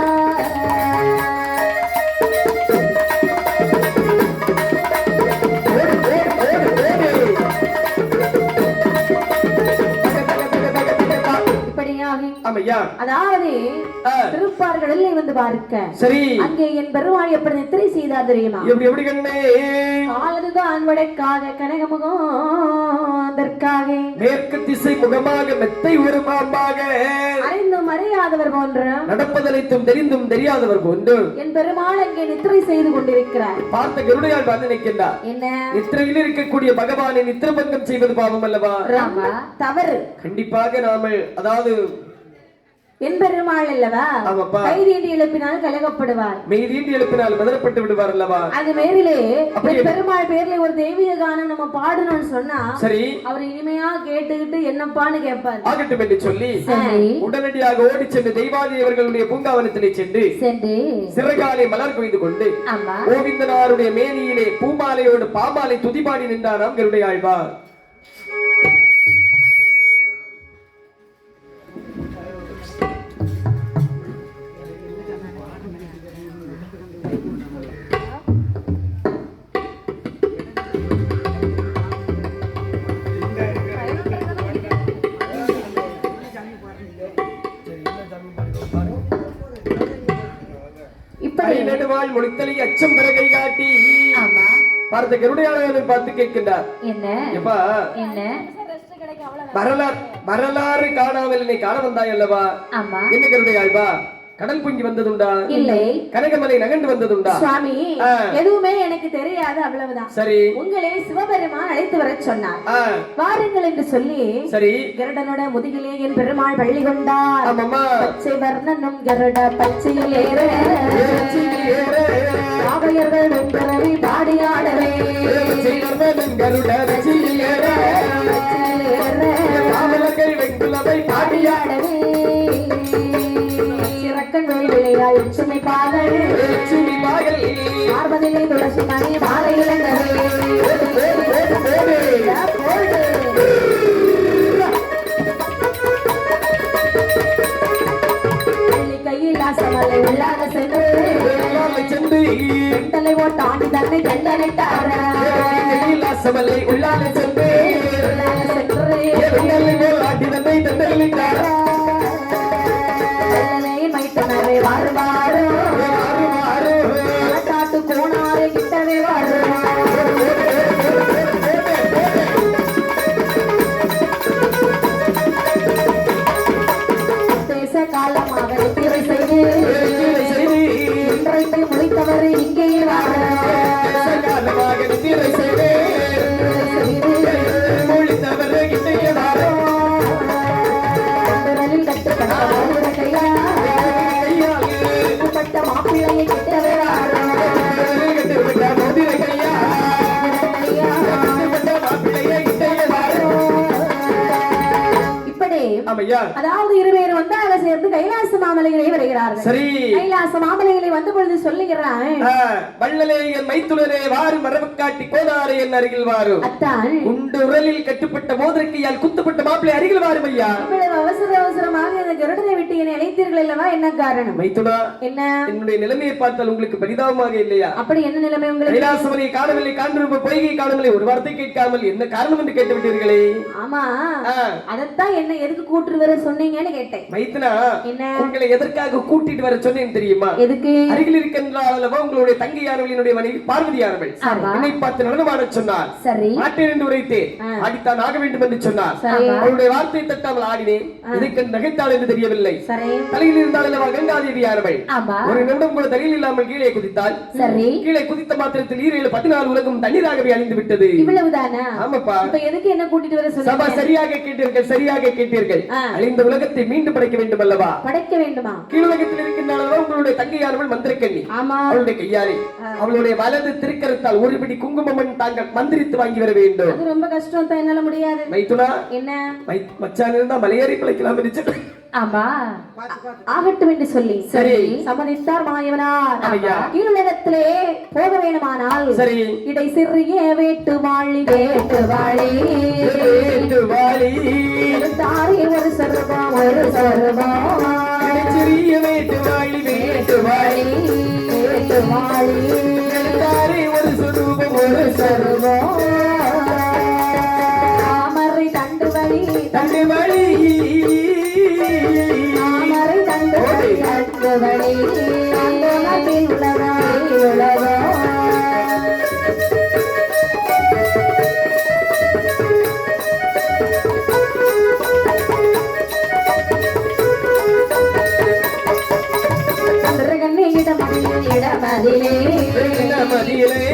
அதாவது திருப்பார்கடலை வந்து பார்க்க, சரி, அங்கே என் பெருமாள் எப்படி நித்திரை செய்தார் தெரியுமா? எப்படி கண்ணே? காலதுதான் வடக்காக, கனகமுகம் அதற்காக, மேற்கு திசை முகமாக, மெத்தை ஒரு பாம்பாக, அறிந்தும் அறியாதவர் போன்ற, நடப்பதனைத்தும் தெரிந்தும் தெரியாதவர் போன்று என் பெருமாள் அங்கே நித்திரை செய்து கொண்டிருக்கிறார். பார்த்த கருடையால் வந்து நிற்கின்றார். என்ன? நித்திரையில் இருக்கக்கூடிய பகவானை நித்திரபங்கம் செய்வது பாவம் அல்லவா? தவறு. கண்டிப்பாக நாம, அதாவது என் பெருமாள் அல்லவா, கைதீண்டி எழுப்பினால் கலகப்படுவார், மெய்தீண்டி எழுப்பினால் மதரப்பட்டு விடுவார் அல்லவா. அது மேலே என் பெருமாள் பேர்ல ஒரு தெய்வீக கானம் நம்ம பாடணும்னு சொன்னா, சரி, அவர் இனிமையா கேட்டுக்கிட்டு என்னப்பான்னு கேட்பார். ஆகட்டும் என்று சொல்லி உடனடியாக ஓடி சென்று தெய்வாதியவர்களுடைய பூங்காவனத்திலே சென்று சிறகாலை மலர் கொய்து கொண்டு கோவிந்தனாருடைய மேனியிலே பூமாலையோடு பாமாலை துதிபாடி நின்றாராம் கருடையாழ்வார். அச்சம் பெற கை காட்டி பார்த்த கருடையாளர்களை பார்த்து கேட்கின்றார். என்ன வரலாறு காணாமல் என்னை காண வந்தாய் அல்லவா? என்ன கருடையாழ்வா, கடல் பொங்கி வந்ததுண்டா? இல்லை. கனகமலை நகண்டு வந்ததுண்டா? சுவாமி, எதுவுமே எனக்கு தெரியாது, அவ்வளவுதான். சரி, உங்களை சிவபெருமான் அழைத்து வர சொன்னார். வாருங்கள் என்று சொல்லி சரி கருடனோட முதுகிலே என் பெருமாள் பள்ளி கொண்டார். பச்சை வர்ணனும் கருட பச்சையில் ஏற பாவையர்கள் வெண்கரவி பாடியாடவே கருட பச்சையில் ஏற பாவலகை வெண்குலவை பாடியாடவே விளையாள் லட்சுமி பாகல் பார்வதிலே துளசி மணி மாலை கையில் ஆசமலை உள்ளாக சென்று தலை ஓட்டாண்டி தன்னை தண்டனிட்டார். ஆசமலை உள்ளாக சென்று தன்னை தண்டனிட்டார். காட்டு போனாரு கிட்டவே தேச காலமாக தீரை செய்து இன்றைக்கு முடித்தவர் இங்கேயே தீரை செய்து முடித்தவர் இங்கேயே மாப்பிள்ளையை கிட்டவே அதாவது இருவேறு ஒன்றாக சேர்ந்து கைலாச மாமலைகளை வருகிறார்கள். சரி, கைலாச மாமலைகளை வந்த பொழுது சொல்லுகிறான், வள்ளலேயன் மைத்துனரே வாரு மரபு காட்டி கோதாரே என் அருகில் வாரு. அத்தான் உண்டு உரலில் கட்டுப்பட்ட மோதிரக்கையால் குத்துப்பட்ட மாப்பிளை அருகில் வாரும் ஐயா. இவ்வளவு அவசர அவசரமாக இந்த கருடனை விட்டு என்னை அழைத்தீர்கள் அல்லவா, என்ன காரணம்? மைத்துனா, என்ன என்னுடைய நிலைமையை பார்த்தால் உங்களுக்கு பரிதாபமாக இல்லையா? அப்படி என்ன நிலைமை உங்களுக்கு? கைலாசமலை காணவில்லை, காண்பிருப்ப பொய்கை காணவில்லை, ஒரு வார்த்தை கேட்காமல் என்ன காரணம் என்று கேட்டு விட்டீர்களே. ஆமா, அதத்தான் என்ன எதுக்கு கூட்டிட்டு வர சொன்னீங்கன்னு கேட்டேன். மைத்துனா, என்ன உங்களை எதற்காக கூட்டிட்டு வர சொன்னேன் தெரியுமா? எதுக்கு? அருகில் இருக்கின்றாள் அல்லவா உங்களுடைய தங்கையானவள், என்னுடைய மனைவி பார்வதியானவள். என்னை பார்த்து நடனமாட சொன்னார். சரி, மாட்டேன் என்று உரைத்தேன். ஆடித்தான் ஆக வேண்டும் என்று சொன்னார். அவருடைய வார்த்தையை தட்டாமல் ஆடினேன். இதை கண்டு நகைத்தாள் என்று தெரியவில்லை. தலையில் இருந்தால் அல்லவா கங்காதேவியானவள். ஒரு நிமிடம் கூட தலையில் இல்லாமல் கீழே குதித்தாள். சரி, கீழே குதித்த மாத்திரத்தில் 14 உலகம் தண்ணீராகவே அழிந்து விட்டது. இவ்வளவுதானா? ஆமாப்பா. இப்ப எதுக்கு என்ன கூட்டிட்டு வர சொன்னீங்க? சபா, சரியாக கேட்டீர்கள், சரியாக கேட்டீர்கள். அழிந்த உலகத்தை மீண்டும் படைக்க வேண்டும் அல்லவா? படைக்க வேண்டுமா? கீழுலகத்தில் இருக்கின்றவள் உங்களுடைய தங்கையானவள் மந்திரக்கண்ணி. ஆமா, அவளுடைய கையாலே அவளுடைய வலது திருக்கரத்தால் ஒரு பிடி குங்குமம் தாங்கள் மந்திரித்து வாங்கி வர வேண்டும். அது ரொம்ப கஷ்டம் தான், என்னால முடியாது. மைத்துனா, என்ன மச்சான் இருந்தா மலையேறி பிழைக்கலாம் என்று சொன்னேன். ஆமா, ஆகட்டும் என்று சொல்லி சரி சம்மதித்தார் மாயவனார். கீழுலகத்திலே போக வேண்டுமானால் சரி இடை சிறிய வேட்டுவாளி வேட்டுவாளி வேட்டுவாளி தாரி ஒரு சர்வம் ஒரு சர்வம் சிறிய வேட்டுவாளி வேட்டுவாளி வேட்டுவாளி தாரி ஒரு சுரூபம் ஒரு சர்வம் தாமரை தண்டு வழி தண்டு வழி தாமரை தண்டு வழி தண்டு வழி உலகா உலகா இடமதிலே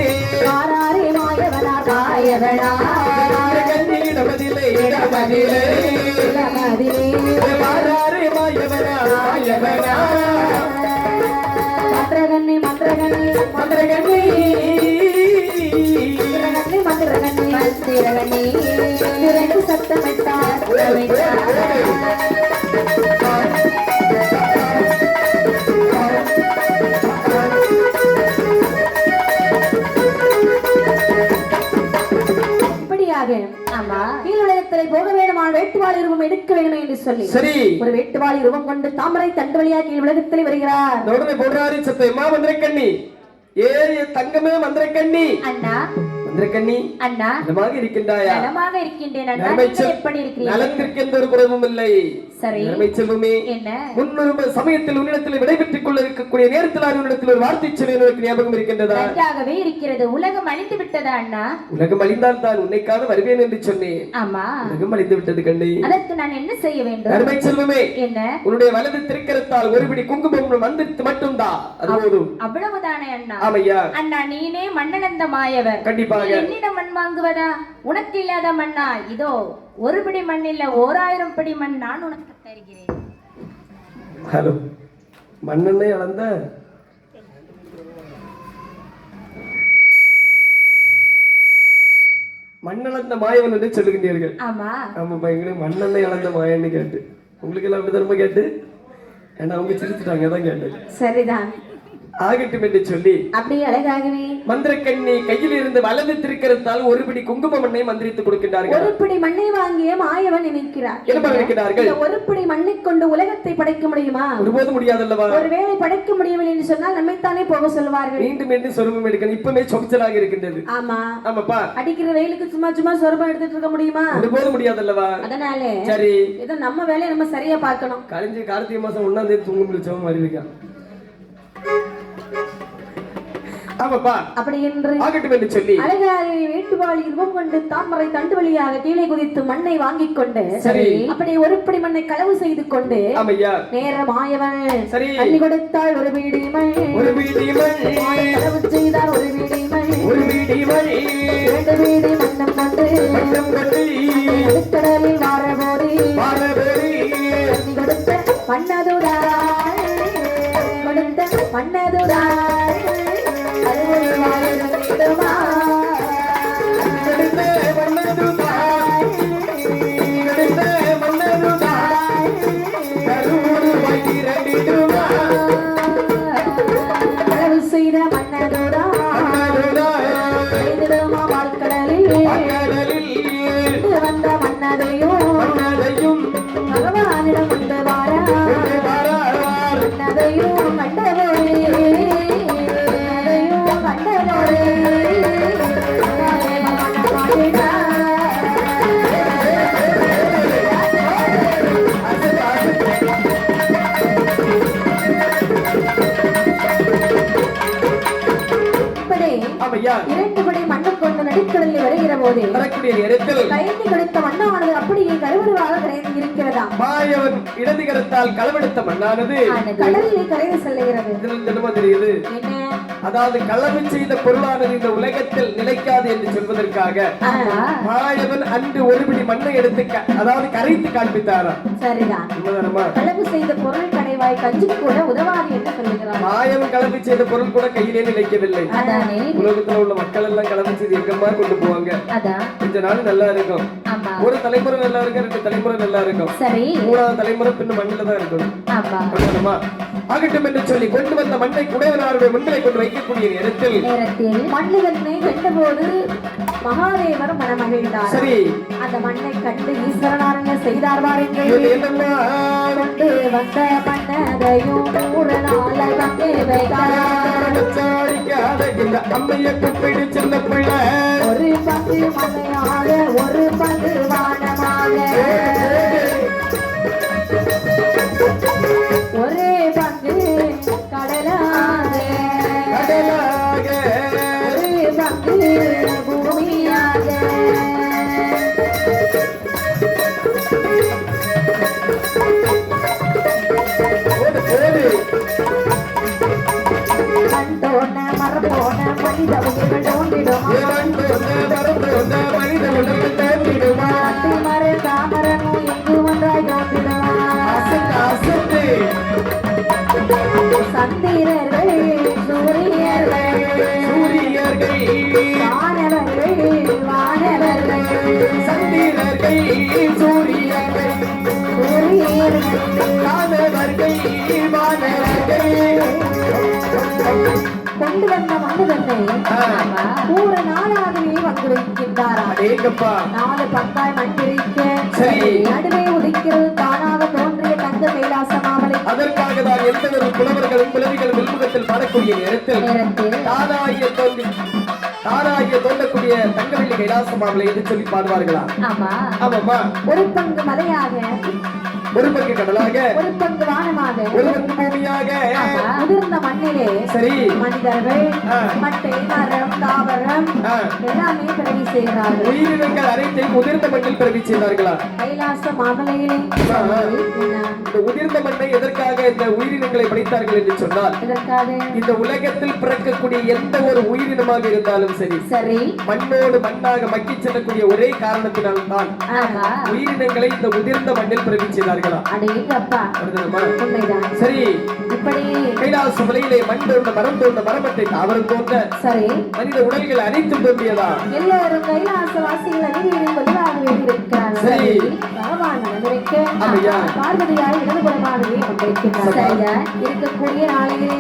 ஆராரே மாயவனா காயவனா இடமதிலே இடமதிலே இடமதிலே ஆராரே மாயவனா காயவனா மந்திரகண்ணி மந்திரகண்ணி மந்திரகண்ணி மந்திரகண்ணி மந்திரகண்ணி மந்திரகண்ணி இரண்டு சத்தமிட்டார் போக வேண்டுமானால் வேட்டுவாளி ரூபம் எடுக்க வேண்டும் என்று சொல்லி சரி ஒரு வேட்டுவாளி ரூபம் கொண்டு தாமரை தண்டு வழியா கீழ் உலகத்தில் வருகிறார். உடனே போடுறாரு சத்தமா மந்திரக்கண்ணி ஏ தங்கமே மந்திரக்கண்ணி அண்ணா மந்திரக்கண்ணி அண்ணா நலமாக இருக்கின்றாயா? நலமாக இருக்கின்றேன் அண்ணா. நீங்கள் எப்படி இருக்கிறீர்கள்? நலத்திற்கு எந்த ஒரு குறைவும் இல்லை. சரி. நன்மை செல்வமே, என்ன முன்னொரு சமயத்தில் உன்னிடத்தில் விடைபெற்றுக் கொள்ள இருக்கக்கூடிய நேரத்தில் உன்னிடத்தில் ஒரு வார்த்தை சொல்லி எனக்கு ஞாபகம் இருக்கின்றதா? நன்றாகவே இருக்கிறது. உலகம் அழிந்து விட்டதா அண்ணா? உலகம் அழிந்தால் தான் உன்னைக்காக வருவேன் என்று சொன்னேன். ஆமா, உலகம் அழிந்து விட்டது கண்ணி. அதற்கு நான் என்ன செய்ய வேண்டும்? நன்மை செல்வமே, என்ன? உன்னுடைய வலது திருக்கரத்தால் ஒருபிடி குங்குமம் மந்திரித்து மட்டும்தான், அது போதும். அவ்வளவுதானே அண்ணா? ஆமையா அண்ணா, நீனே மண்ணளந்த மாயவர். கண்டிப்பாக. என்னிடம் மண் வாங்குவதா? உனக்கு இல்லாத மண்ணா? இதோ ஒரு பிடி மண் இல்ல 1000 படி மண் நான் உனக்கு தருகிறேன். ஹலோ, மண்ணெண்ணெய் அளந்த மண்ணளந்த மாயவன் என்று சொல்லுகின்றீர்கள். ஆமா ஆமாப்பா, எங்களுக்கு மண்ணெண்ணெய் அளந்த மாயன்னு கேட்டு உங்களுக்கு எல்லாம் அப்படிதான் கேட்டு ஏன்னா அவங்க சிரிச்சுட்டாங்க, தான் கேட்டு சரிதான் ஆகட்டும் என்று சொல்லி அப்படியே அழகாகவே மந்திரக்கண்ணி கையில் இருந்து வலது திருக்கரத்தால் ஒரு பிடி குங்கும மண்ணை மந்திரித்து கொடுக்கின்றார்கள். ஒரு பிடி மண்ணை வாங்கிய மாயவன் நினைக்கிறார். நினைக்கிறார்கள், ஒரு பிடி மண்ணை கொண்டு உலகத்தை படைக்க முடியுமா? ஒருபோது முடியாதல்லவா? ஒருவேளை படைக்க முடியவில்லை என்று சொன்னால் நம்மைத்தானே போக சொல்வார்கள். மீண்டும் மீண்டும் சொருபம் எடுக்கணும். இப்பவே சொச்சலாக இருக்கின்றது. ஆமா ஆமாப்பா, அடிக்கிற வெயிலுக்கு சும்மா சும்மா சொருபம் எடுத்துட்டு இருக்க முடியுமா? ஒருபோது முடியாதல்லவா? அதனால சரி, ஏதோ நம்ம வேலையை நம்ம சரியா பார்க்கணும். கழிஞ்சு கார்த்திகை மாசம் 1ஆம் தேதி தூங்க முடிச்சவ மாதிரி இருக்கா. ஆமாப்பா, அப்படி என்று ஆகட்டும் என்று சொல்லி அழகாக வேட்டுவாளி ரூபம் கொண்டு தாமரை தண்டு வழியாக கீழே குதித்து மண்ணை வாங்கிக் கொண்டு சரி அப்படி ஒரு பிடி மண்ணை களவு செய்து கொண்டு ஆமையா நேர மாயவன் சரி அள்ளி கொடுத்தாள் ஒரு வீடி மண். ஒரு வீடி மண் களவு செய்தார் ஒரு வீடி மண். ஒரு வீடி மண் 2 வீடி மண்ணம் கொண்டு கடலில் வாரபோடி அள்ளி கொடுத்த மண்ணதுராய் கொடுத்த மண்ணதுராய் செய்த மன்னதுரா வாழ்க்கடலில் வந்த மன்னதையும் பகவானிடம் கொண்டு வாரார். மன்னதையும் கண்டதோடு இரண்டு படி மண்ணு கொண்டு நடுக்கடலில் வருகிற போது கைதி கொடுத்த மண்ணானது அப்படியே கருவருவாக கரைந்து இருக்கிறதா? மாயவன் இடது கரத்தால் களவெடுத்த மண்ணானது கடலில் கரைந்து செல்லுகிறது. தெரியுது என்ன? அதாவது களவு செய்த பொருளானது இந்த உலகத்தில் நிலைக்காது என்று சொல்வதற்காக மாயவன் அன்று ஒருபிடி மண்ணை எடுத்து அதாவது கரைத்து காண்பித்தாராம். சரிதான், களவு செய்த பொருள் கடைவாய் கஞ்சி கூட உதவாது என்று சொல்லுகிறார். மாயவன் களவு செய்த பொருள் கூட கையிலே நிலைக்கவில்லை. உலகத்துல உள்ள மக்கள் எல்லாம் களவு செய்து எங்கம்மா கொண்டு போவாங்க. கொஞ்ச நாள் நல்லா இருக்கும், ஒரு தலைமுறை நல்லா இருக்கும், 2 தலைமுறை நல்லா இருக்கும், 3ஆவது தலைமுறை பின்ன மண்ணில தான் இருக்கும். ஆகட்டும் என்று சொல்லி கொண்டு வந்த மண்ணை குடைவனாருடைய மண்களை கொண்டு வைக்கக்கூடிய நேரத்தில் மண்ணினை கண்டபோது மகாதேவர் மனமகிழ்ந்தார். சரி, அந்த மண்ணை கண்டு ஈஸ்வரனாரங்க செய்தார் வாருங்கள். கொண்டு வந்த மன்னதையும் 100 நாள் கங்கே வைத்தார். அம்மையை கூப்பிடு சின்ன பிள்ளை, ஒரு பங்கு மண்ணையாக ஒரு பங்கு வானமாக, ஒரே பங்கு கடலாக, ஒரே பங்கு பூமியாக. கண்டோன மரபோன மனித உயிர்கள் தோன்றிடுமா, மர தாமரனும் எங்கு ஒன்றாய் தோன்றிடுமா. சந்திரர்கள் சூரியர்கள் வானவர்கள் சந்திரர்கள் சூரியர்கள் கொண்டு வந்த மனிதனை 100 நாளாகவே வந்திருக்கின்றாராம். 4 பங்காய் மண்டிருக்க நடுவே உதிக்கிறது தானாக தோன்றிய தங்க கைலாச மாமலை. அதற்காக தான் எந்த ஒரு புலவர்களும் புலவிகளும் வில்முகத்தில் பாடக்கூடிய நேரத்தில் தானாகிய தோன்றி தானாகிய தோன்றக்கூடிய தங்கவெள்ளி கைலாசமாமலை என்று சொல்லி பாடுவார்களா? ஆமாமா. ஒரு பங்கு மலையாக, ஒரு பங்கு கடலாக, ஒரு பங்கு வானமாக, ஒரு பங்கு பூமியாக, முதிர்ந்த மண்ணிலே சரி மனிதர்கள் மட்டை மரம் தாவரம் எல்லாமே பிறவி செய்கிறார்கள். உயிரினங்கள் அனைத்தையும் உதிர்ந்த மண்ணில் பிறவி செய்தார்களா? கைலாச மாமலையிலே. இந்த உதிர்ந்த மண்ணை எதற்காக இந்த உயிரினங்களை படைத்தார்கள் என்று சொன்னால், இந்த உலகத்தில் பிறக்கக்கூடிய எந்த ஒரு உயிரினமாக இருந்தாலும் சரி சரி மண்ணோடு மண்ணாக மக்கி செல்லக்கூடிய ஒரே காரணத்தினால் தான் உயிரினங்களை இந்த உதிர்ந்த மண்ணில் பிறவி செய்தார்கள். சரி இப்படி கைலாச மலையிலே மண் தோன்ற மரம் தோன்ற மரமட்டை தாவரம் தோன்ற சரி மனித உடல்கள் அனைத்தும் தோன்றியதா? எல்லாரும் கைலாச வாசிகள் அறிவியலில் பதிலாகவே இருக்கிறார்கள். சரி பகவான் வந்திருக்க பார்வதியாய் இடதுபுறமாகவே வந்திருக்கிறார். இருக்கக்கூடிய நாளையிலே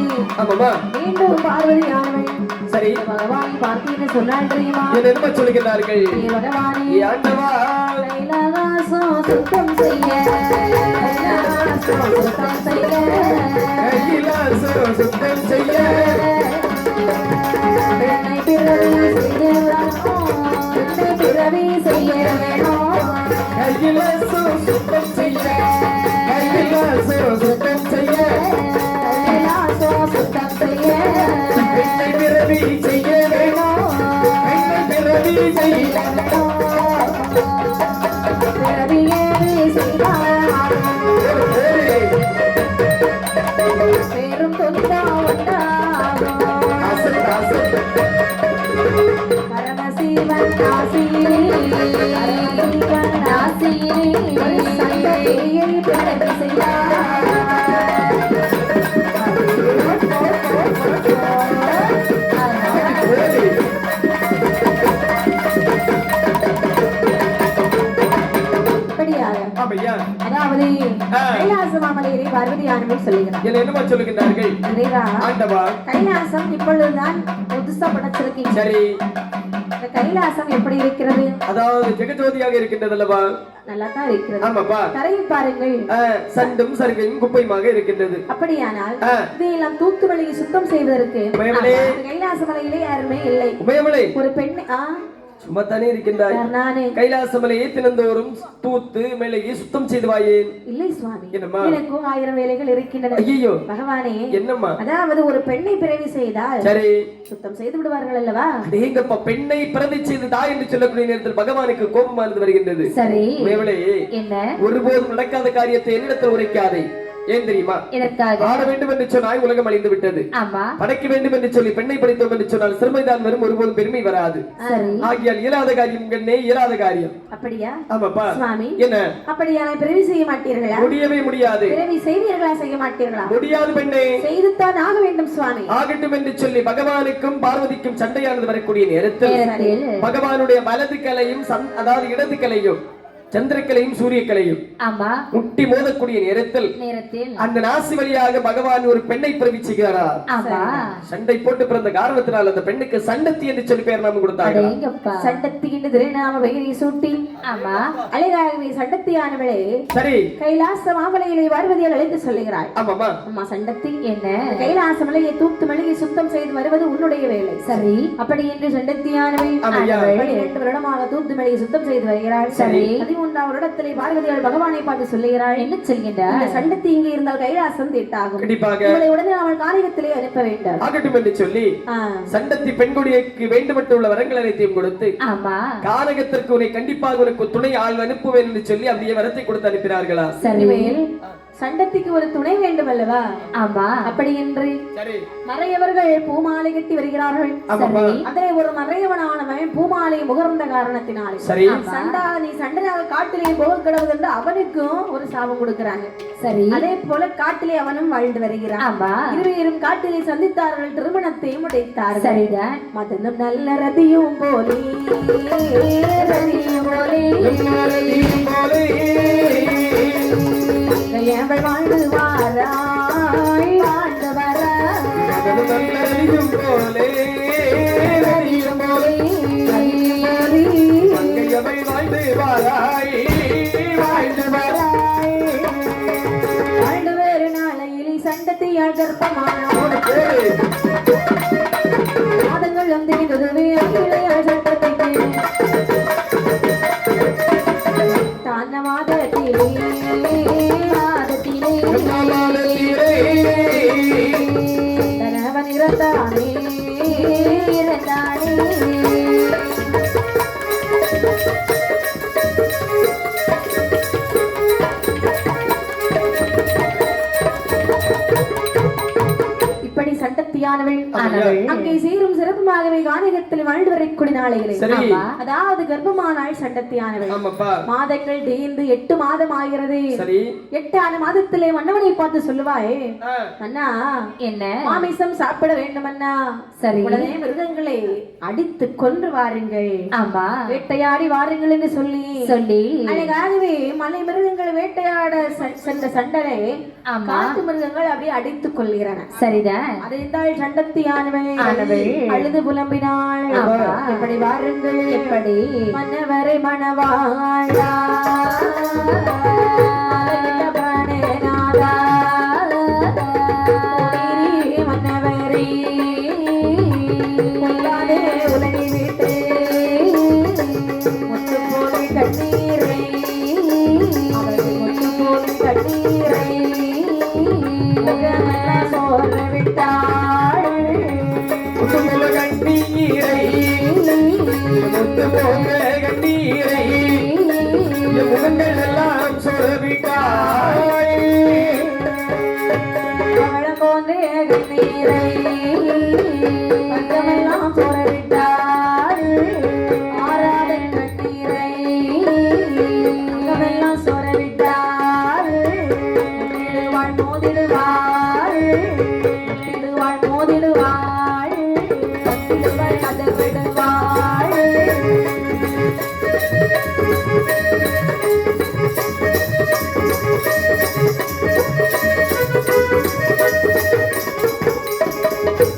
மீண்டும் பார்வதியானவள் சரி பகவானை பார்த்தீன்னு சொன்னால் தெரியுமா? என்ன சொல்லுகிறார்கள்? பகவானே ஆண்டவா கைலாசம் சுத்தம் செய்ய, கைலாசம் சுத்தம் செய்ய, கைலாசம் சுத்தம் செய்ய, என்னை பிறவி செய்ய வேணும், என்னை பிறவி செய்ய வேணும், கைலாசம் சுத்தம் செய்ய, கைலாசம் சுத்தம் செய்ய, கைலாசம் சுத்தம் செய்ய, என்னை பிறவி செய்ய வேணும், என்னை பிறவி செய்ய வேணும், பிறவியே செய்தார் பெரும் தொந்தா உண்டாகும். பரமசிவன் ஆசிரி, பரமசிவன் ஆசிரி சந்ததியை பிறவி செய்தார். அதாவது கைலாச மாமலையிலே பார்வதியானவள் சொல்லுகிறார். என்னமா சொல்லுகிறார்கள்? கைலாசம் இப்பொழுதுதான் புதுசா படைச்சிருக்கீங்க. சரி கைலாசம் எப்படி இருக்கிறது? அதாவது ஜெகஜோதியாக இருக்கின்றது அல்லவா? நல்லா தான் இருக்கிறது. ஆமாப்பா. தரையில் பாருங்கள் சண்டும் சருகையும் குப்பையுமாக இருக்கின்றது. அப்படியானால் இதையெல்லாம் தூத்து வழியை சுத்தம் செய்வதற்கு கைலாச மலையிலே யாருமே இல்லை. ஒரு பெண் சும்மா தானே இருக்கின்றாய். கைலாச மலையை தினந்தோறும் தூத்து மெழுகி சுத்தம் செய்து வாயேன். இல்லை சுவாமி, என்னம்மா? எனக்கும் 1000 வேலைகள் இருக்கின்றன. ஐயோ பகவானே, என்னம்மா? அதாவது ஒரு பெண்ணை பிறவி செய்தால் சரி சுத்தம் செய்து விடுவார்கள் அல்லவா? எங்கப்பா பெண்ணை பிறவி செய்ததா என்று சொல்லக்கூடிய நேரத்தில் பகவானுக்கு கோபமானது வருகின்றது. சரி என்ன? ஒருபோதும் நடக்காத காரியத்தை என்னிடத்தில் உரைக்காதே. ஏன் தெரியுமா? ஆட வேண்டும் என்று சொன்னால் உலகம் அழிந்து விட்டது. படைக்க வேண்டும் என்று சொல்லி பெண்ணை படைத்தோம் என்று சொன்னால் சிறுமைதான் வரும், ஒருபோதும் பெருமை வராது. ஆகியால் இயலாத காரியம் கண்ணே, இயலாத காரியம். அப்படியா? ஆமாப்பா. சுவாமி, என்ன அப்படியா? பிறவி செய்ய மாட்டீர்களா? முடியவே முடியாது. பிறவி செய்வீர்களா, செய்ய மாட்டீர்களா? முடியாது பெண்ணே. செய்துதான் ஆக வேண்டும் சுவாமி. ஆகட்டும் என்று சொல்லி பகவானுக்கும் பார்வதிக்கும் சண்டையானது வரக்கூடிய நேரத்தில் பகவானுடைய வலது கலையும் அதாவது இடது கலையும் சந்திரக்கலையும் சூரியக்கலையும் முட்டி மோதக்கூடிய நேரத்தில் அந்த நாசி வழியாக பகவான் ஒரு பெண்ணை பிறவி செய்கிறார். சண்டை போட்டு பிறந்த காரணத்தினால் அந்த பெண்ணுக்கு சண்டத்தி என்று சொல்லி பேர் நாம கொடுத்தாங்க. சண்டத்தி என்று திருநாம பெயரை சூட்டி அழகாகவே சண்டத்தியானவளே சரி கைலாச மாமலையிலே பார்வதியால் அழைத்து சொல்லுகிறாள். ஆமாமா. அம்மா சண்டத்தி, என்ன கைலாச மலையை தூத்து மெழுகி சுத்தம் செய்து வருவது உன்னுடைய வேலை. சரி அப்படி என்று சண்டத்தியானவள் 2 வருடமாக தூத்து மெழுகி சுத்தம் செய்து வருகிறாள். சரி 13ஆம் வருடத்திலே பார்வதியால் பகவானை பார்த்து சொல்லுகிறாள். என்ன சொல்கின்றார்? இந்த சண்டத்தி இங்கே இருந்தால் கைலாசம் தீட்டாகும். கண்டிப்பாக இவளை உடனே அவள் காரியத்திலே அனுப்ப வேண்டும். ஆகட்டும் என்று சொல்லி சண்டத்தி பெண்குடிக்கு வேண்டுமட்டு உள்ள வரங்கள் அனைத்தையும் கொடுத்து காரகத்திற்கு உன்னை கண்டிப்பாக உனக்கு துணை ஆள் அனுப்புவேன் என்று சொல்லி அப்படியே வரத்தை கொடுத்து அனுப்பினார்களா? சரிவேல், சண்டத்திக்கு ஒரு துணை வேண்டும் அல்லவா? ஆமா. அப்படி என்று மறையவர்கள் பூமாலை கட்டி வருகிறார்கள். அதே ஒரு மறையவனானவன் பூமாலை முகர்ந்த காரணத்தினாலே நீ சண்டையாக காட்டிலே போக கிடவது என்று அவனுக்கும் ஒரு சாபம் கொடுக்கிறாங்க. சரி அதே போல காட்டிலே அவனும் வாழ்ந்து வருகிறான். இருவரும் காட்டிலே சந்தித்தார்கள், திருமணத்தையும் உடைத்தார்கள். சரிதான். மதனும் நல்ல ரதியும் போலே அவள் வாழ்ந்து வாராய், வாழ்ந்து வரையும் போலே வாழ்ந்து வாராய், வாழ்ந்து வராய். வாழ்ந்து வேறு நாளையில் சண்டத்தியால் கர்ப்பமான மாதங்கள் உள்ளம் தெரிந்ததுவே அகிலையாள் சட்டத்திற்கு தான மாதத்திலே தனவன் இறந்தானே இப்படி சண்டத்தியானவள் அங்கே சீரும் சிறப்புமாகவே கானகத்தில் வாழ்ந்து வரக்கூடிய நாளைகளே அதாவது கர்ப்பமானாள் சண்டத்தியானவள் மாதங்கள் தேர்ந்து 8 மாதம் ஆகிறது 8 மாதத்திலே மன்னவனை பார்த்து சொல்லுவாயே அண்ணா என்ன மாமிசம் சாப்பிட வேண்டும் அண்ணா சரி உடனே மிருகங்களை அடித்து கொன்று வாருங்கள் ஆமா வேட்டையாடி வாருங்கள் என்று சொல்லி அழகாகவே மலை மிருகங்கள் வேட்டையாட சென்ற சண்டனை காட்டு மிருகங்கள் அப்படியே அடித்துக் கொள்கிறன சரிதான் அதைத்தாள் சண்டத்தியானவள் அழுது புலம்பினாள் எப்படி வாருங்கள் எப்படி மன்னவரை மணவாழா மன்னவரே உலகி விட்டு முத்து போல கண்ணீரை முத்து போல கண்ணீரை சோர விட்டாள் முத்து கண்ணீரை முத்து போல கண்ணீரை முகங்கள் எல்லாம் சோர விட்டாள் போன்றே கண்ணீரை பக்கமெல்லாம் சோர விட்டாள் ஆறாத கண்ணீரை பக்கமெல்லாம் சோர விட்டாள் மோதிடுவாள் மோதிடுவாள் மோதிடுவாள் மோதிடுவாள் அதை விடுவாள்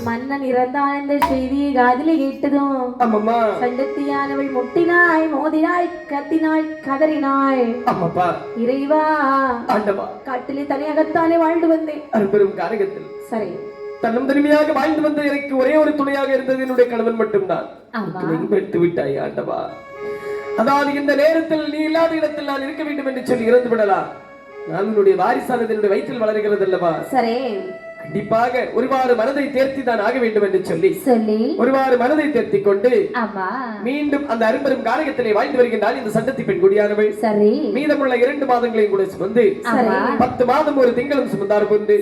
மன்னன் இறந்தான் என்ற செய்தியை காதிலே கேட்டதும் சண்டத்தியானவள் முட்டினாய் மோதினாய் கத்தினாய் கதறினாய் இறைவா காட்டிலே தனியாகத்தானே வாழ்ந்து வந்தேன் அரும்பெரும் காரகத்தில் சரி தன்னும் தனிமையாக வாழ்ந்து வந்த எனக்கு ஒரே ஒரு துணையாக இருந்தது என்னுடைய கணவன் மட்டும்தான் எடுத்து விட்டாய் ஆண்டவா அதாவது இந்த நேரத்தில் நீ இல்லாத இடத்தில் நான் இருக்க வேண்டும் என்று சொல்லி இறந்து விடலாம் நான் உன்னுடைய வாரிசானது என்னுடைய வயிற்றில் வளர்கிறது அல்லவா சரி கண்டிப்பாக ஒருவாறு மனதை தேர்த்தி தான் ஆக வேண்டும் என்று சொல்லி ஒருவாறு மனதை தேர்த்தி கொண்டு மீண்டும் அந்த அரும்பெரும் காரகத்திலே வாழ்ந்து வருகின்றால் இந்த சண்டத்தி பெண் குடியானவள் மீதமுள்ள 2 மாதங்களையும் கூட சுமந்து 10 மாதம் ஒரு திங்களும் சுமந்தார் கொண்டு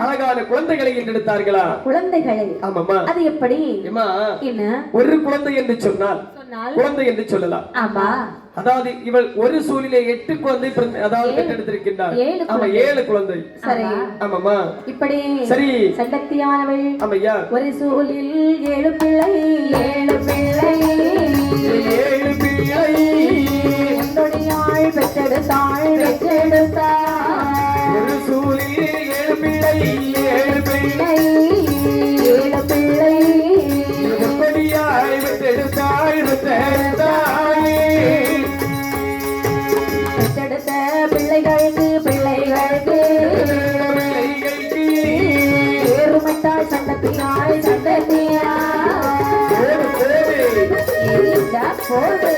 அழகான குழந்தைகளை எடுத்தார்களா குழந்தைகளை ஆமாமா அது எப்படி ஒரு குழந்தை என்று சொன்னால் குழந்தை என்று சொல்லலாம் ஆமா அதாவது இவள் ஒரு சூழிலே 8 குழந்தை அதாவது பெற்றெடுத்திருக்கின்றார் ஆமா 7 குழந்தை ஆமாமா இப்படி சரி சண்டத்தியானவள் ஆமையா ஒரு சூழில் 7 பிள்ளை 7 பிள்ளை 7 பிள்ளை ஒன்றொடியாள் பெற்றெடுத்தாள் ஒரு சூழில் 7 பிள்ளை 7 பிள்ளை 7 பிள்ளை ஒன்றொடியாள் பெற்றெடுத்தாள் பிள்ளைகளுக்கு ஏறுமட்டாள் சண்டத்தினாள் சண்டத்தியா போடு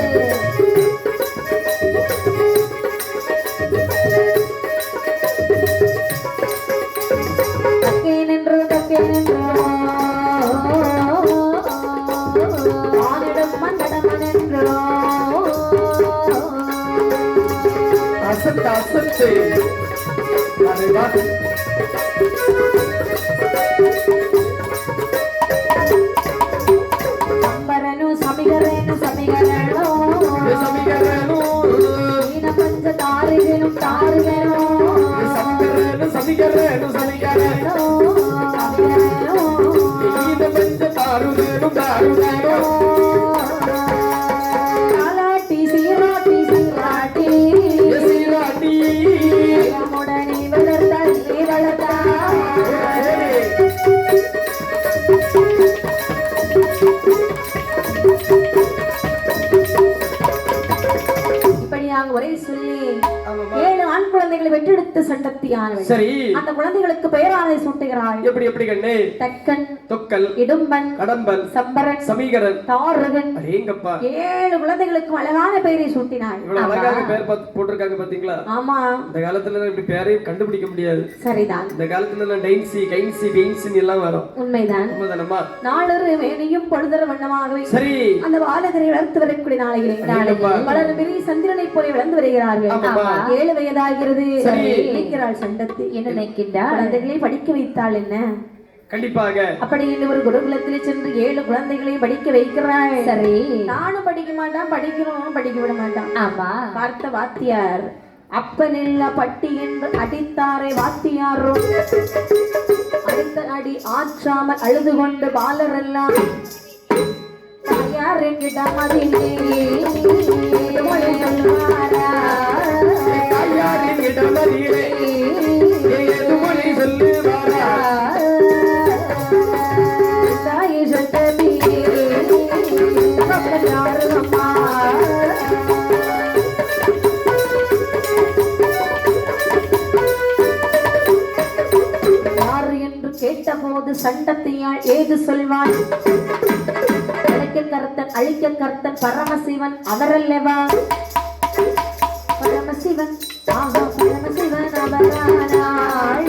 தக்கே நின்று ஆனிடம் மண்டடம் என்றோ அசத்து அசத்து சம்பரனு சமிகரேனு சமிகரணோ சமிகரணோ நீன பஞ்ச தாருகனும் தாருகனோ சமிகரேனு சமிகரணோ சமிகரணோ சமிகரணோ நீன பஞ்ச தாருகனும் தாருகனோ காலாட்டி சீராட்டி சீராட்டி முடனி வளர்த்தாள் நீ வளர்த்தாள் இப்படியாக ஒரே சொல்லி 7 ஆண் குழந்தைகளை வெற்றெடுத்து சண்டத்தியானவள். சரி. அந்த குழந்தைகளுக்கு பெயரானை சூட்டுகிறாள். எப்படி எப்படி கண்ணே? தக்கன், தொக்கல், இடும்பன், கடம்பன், சம்பரன், சமீகரன், தாரகன். அடேங்கப்பா. 7 குழந்தைகளுக்கு அழகான பெயரை சூட்டினாள். இவ்வளவு அழகாக பெயர் போட்டிருக்காங்க பாத்தீங்களா? ஆமா. இந்த காலத்துல இப்படி பெயரையும் கண்டுபிடிக்க முடியாது. சரிதான். இந்த காலத்துல டைன்சி, கைன்சி, பெயின்சி எல்லாம் வரும். உண்மைதான். உண்மைதானம்மா. நாளொரு மேனியும் பொழுதர வண்ணமாகவே. சரி. அந்த பாலகரை வளர்த்து வரக்கூடிய நாளையிலே வளரும் பெரிய சந்திரனை போல வளர்ந்து வருகிறார்கள். 7 வயதாகிறது. நினைக்கிறாள் சண்டத்தி. என்ன நினைக்கின்றாள்? குழந்தைகளை படிக்க வைத்தாள். என்ன கண்டிப்பாக அப்படி ஒரு குருகுலத்திலே சென்று 7 குழந்தைகளையும் படிக்க வைக்கிறாள். சரி. நானும் படிக்க மாட்டான், படிக்கிறோம் படிக்க விட மாட்டான். ஆமா. பார்த்த வாத்தியார் அப்பனில்ல பட்டி என்று அடித்தாரை வாத்தியாரோ அடுத்த அடி ஆற்றாமல் அழுது கொண்டு பாலரெல்லாம் தாயார் என்கிட்ட மதிலே சொல்லுவாரா தாயார் என்கிட்ட மதிலே மொழி சொல்லுவாரா தாய் சொட்டமே அம்மா கேட்டபோது சண்டத்தையால் ஏது சொல்வான்? அழைக்க கர்த்தன் அழிக்க கர்த்தன் பரமசிவன் அவரல்லவா? பரமசிவன் ஆஹா பரமசிவன் அவரானாள்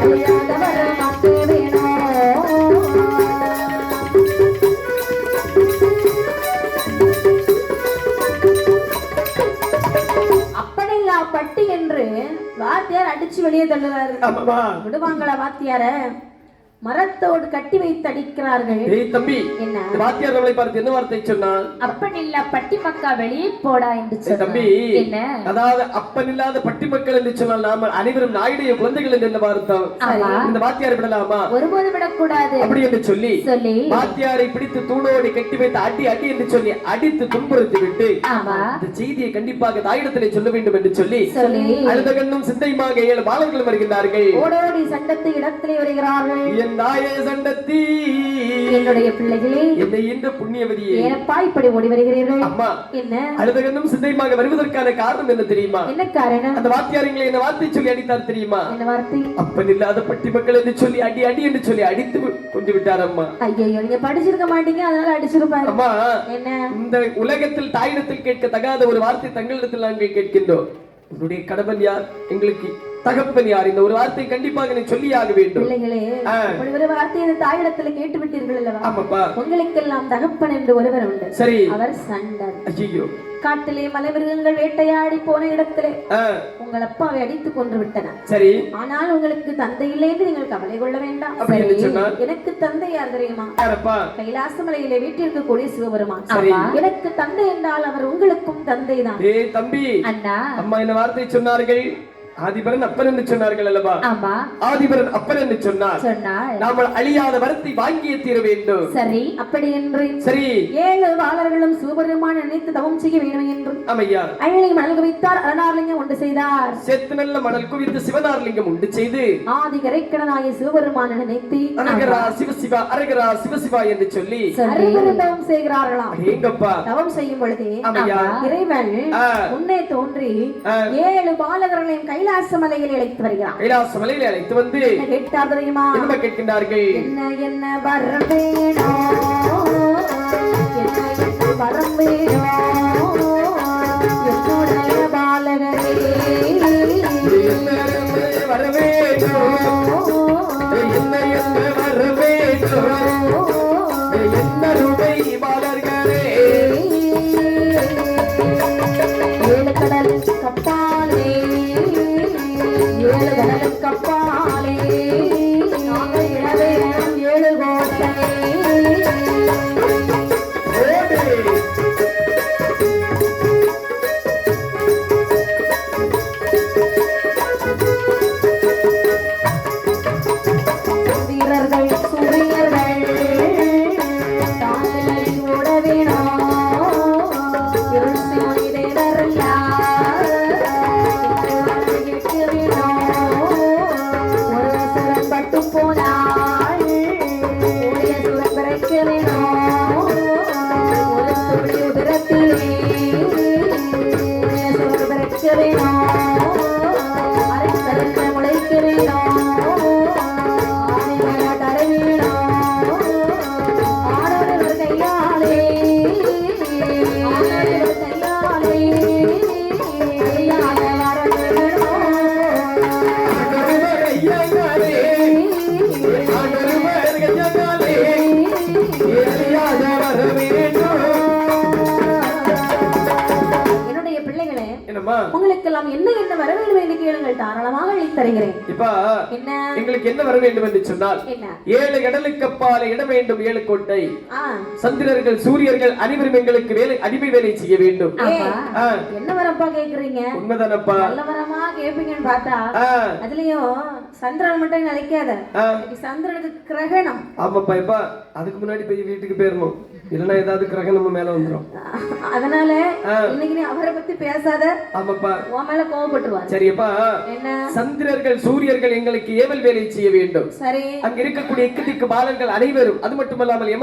அழியாதவர மாட்டே வேணோ. அப்படில்லா பட்டி என்று வாத்தியார் அடிச்சு வெளியே தள்ளுவாரு. விடுவாங்களா வாத்தியார? மரத்தோடு கட்டி வைத்து அடிக்கிறார்கள். தம்பி, என்ன வாத்தியார் நம்மளை பார்த்து என்ன வார்த்தை சொன்னான்? அப்பனில்ல பட்டி மக்கா வெளியே போடா என்று சொன்னான். தம்பி, என்ன அதாவது அப்பனில்லாத பட்டி மக்கள் என்று சொன்னால் நாம அனைவரும் நாயுடைய குழந்தைகள் என்று அர்த்தம். இந்த வாத்தியாரை விடலாமா? ஒருபோதும் விடக்கூடாது அப்படி என்று சொல்லி வாத்தியாரை பிடித்து தூணோடு கட்டி வைத்து அடி அடி என்று சொல்லி அடித்து துன்புறுத்தி விட்டு இந்த செய்தியை கண்டிப்பாக தாயிடத்திலே சொல்ல வேண்டும் என்று சொல்லி அழுத கண்ணும் சிந்தையுமாக 7 பாலர்கள் வருகின்றார்கள். ஓடோடி சண்டத்தை இடத்திலே வருகிறார்கள். சண்டத்தி என்னுடைய பிள்ளைகளே, என்னை இந்த புண்ணியவதியே ஏனப்பா இப்படி ஓடி வருகிறீர்கள்? அம்மா, என்ன அழுதகனும் சிந்தையுமாக வருவதற்கான காரணம் என்ன தெரியுமா? என்ன காரணம்? அந்த வாத்தியாரங்களை என்ன வார்த்தை சொல்லி அடித்தார் தெரியுமா? என்ன வார்த்தை? அப்பன் இல்லாத பட்டி மக்கள் என்று சொல்லி அடி அடி என்று சொல்லி அடித்து கொண்டு விட்டார். அம்மா, ஐயோ, நீங்க படிச்சிருக்க மாட்டீங்க, அதனால அடிச்சிருப்பாரு. அம்மா, என்ன இந்த உலகத்தில் தாயிடத்தில் கேட்க தகாத ஒரு வார்த்தை தங்களிடத்தில் நாங்கள் கேட்கின்றோம். உன்னுடைய கடவுள் யார், எங்களுக்கு தகப்பன் யார்? இந்த ஒரு வார்த்தை கண்டிப்பாக நீ சொல்லியாக வேண்டும். பிள்ளைகளே, ஒரு வார்த்தையை தாயிடத்துல கேட்டு விட்டீர்கள் அல்லவா? ஆமாப்பா. உங்களுக்கெல்லாம் தகப்பன் என்று ஒருவர் உண்டு. சரி. அவர் சண்டன். ஐயோ, காட்டிலே மலைமிருகங்கள் வேட்டையாடி போன இடத்திலே உங்கள் அப்பாவை அடித்துக் கொன்று விட்டன. சரி. ஆனால் உங்களுக்கு தந்தை இல்லை என்று நீங்கள் கவலை கொள்ள வேண்டாம். எனக்கு தந்தை யார் தெரியுமா? கைலாசமலையிலே வீட்டிற்கு கூடிய சிவபெருமான். எனக்கு தந்தை என்றால் அவர் உங்களுக்கும் தந்தை தான். தம்பி, அண்ணா, அம்மா என்ன வார்த்தை சொன்னார்கள்? ஆதிபரன் அப்பன் என்று சொன்னார்கள் அல்லவா? ஆமா. ஆதிபரன் அப்பன் என்று சொன்னார். நாம் அழியாத வரத்தை வாங்கியே தீர வேண்டும். சரி, அப்படி என்று சரி 7 வாளர்களும் சிவபெருமான் நினைத்து தவம் செய்ய வேண்டும் என்று அம்மையா அள்ளி மணல் குவித்தார். அரணார்லிங்கம் உண்டு செய்தார். செத்து நல்ல மணல் குவித்து சிவனார்லிங்கம் உண்டு செய்து ஆதி கரைக்கடனாய சிவபெருமான் நினைத்து அரகரா சிவசிவா அரகரா சிவசிவா என்று சொல்லி தவம் செய்கிறார்களாம். எங்கப்பா தவம் செய்யும் பொழுது இறைவன் முன்னே தோன்றி 7 பாலகர்களையும் கைலாசமலையில் அழைத்து வருகிறார். கைலாசமலையில் அழைத்து வந்து கேட்டார் தெரியுமா? என்ன கேட்கின்றார்கள்? என்ன என்ன வரம் வேணும், என்ன என்ன வரம் வேணும் என்னுடைய பாலகரே, என்ன என்ன வர வேணும், என்ன என்ன வர வேணும் என்னுடைய பாலகரே. 7 கடல் கப்பாலே 7 கடல் கப்பாலே நாங்கள் இளவேணும் 7 கோட்டை. வீரர்கள் சூரியர்கள் தாங்களை ஓட வேணும் போனாள் சுரம் பிறக்க வேணும் ஒரு துளி உதரத்திலே சுரம் பிறக்க வேணும் என்னம்மா உங்களுக்கு எல்லாம் என்ன என்ன வர வேண்டும் என்று கேளுங்கள், தாராளமாக அளித்து தருகிறேன். இப்ப என்ன எங்களுக்கு என்ன வர வேண்டும் என்று சொன்னால், என்ன 7 கடலுக்கு அப்பால் இட வேண்டும் 7 கோட்டை, ஆ சந்திரர்கள் சூரியர்கள் அனைவரும் எங்களுக்கு வேலை அடிமை வேலை செய்ய வேண்டும். என்ன வரப்பா கேக்குறீங்க? உண்மைதானப்பா. நல்ல வரமா கேப்பீங்கன்னு பார்த்தா அதுலயும் சந்திரன் மட்டும் நினைக்காத, சந்திரனுக்கு கிரகணம். ஆமாப்பா. இப்ப அதுக்கு முன்னாடி போய் வீட்டுக்கு போயிடணும், இல்லன்னா ஏதாவது கிரகம் நம்ம மேல வந்துரும். அதனால இன்னைக்கு நீ அவரை பத்தி பேசாத. ஆமாப்பா. உன் மேல கோவப்பட்டுவார். சரியப்பா. என்ன சந்திரர்கள் சூரியர்கள் எங்களுக்கு ஏவல் வேலை செய்ய வேண்டும். சரி. அங்க இருக்கக்கூடிய இக்கத்திக்கு பாலர்கள் அனைவரும், அது மட்டுமல்லாமல்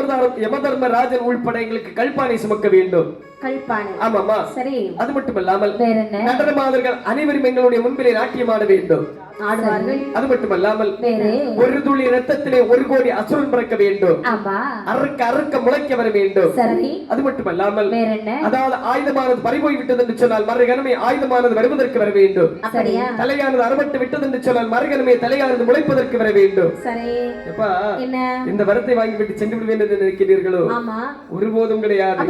யமதர்ம ராஜன் உள்பட எங்களுக்கு கல்பானை சுமக்க வேண்டும். கல்பானை. ஆமாமா. சரி. அது மட்டுமல்லாமல் நடனமாதர்கள் அனைவரும் எங்களுடைய முன்பிலே நாட்டியமாட வேண்டும். ஆடுவார்கள். அது மட்டுமல்லாமல் ஒரு துளி ரத்தத்திலே 1 கோடி அசுரன் பிறக்க வேண்டும். அறுக்க அறுக்க முளைக்க வர வேண்டும். அது மட்டுமல்லாமல் அதாவது ஆயுதமானது பறிபோய் விட்டது என்று சொன்னால் மறுகணமே ஆயுதமானது வருவதற்கு வர வேண்டும். தலையானது அறுபட்டு விட்டது என்று சொன்னால் மறுகணமே தலையானது முளைப்பதற்கு வர வேண்டும். இந்த வரத்தை வாங்கிவிட்டு சென்று விடுவேன் என்று நினைக்கிறீர்களோ? ஒருபோதும் கிடையாது.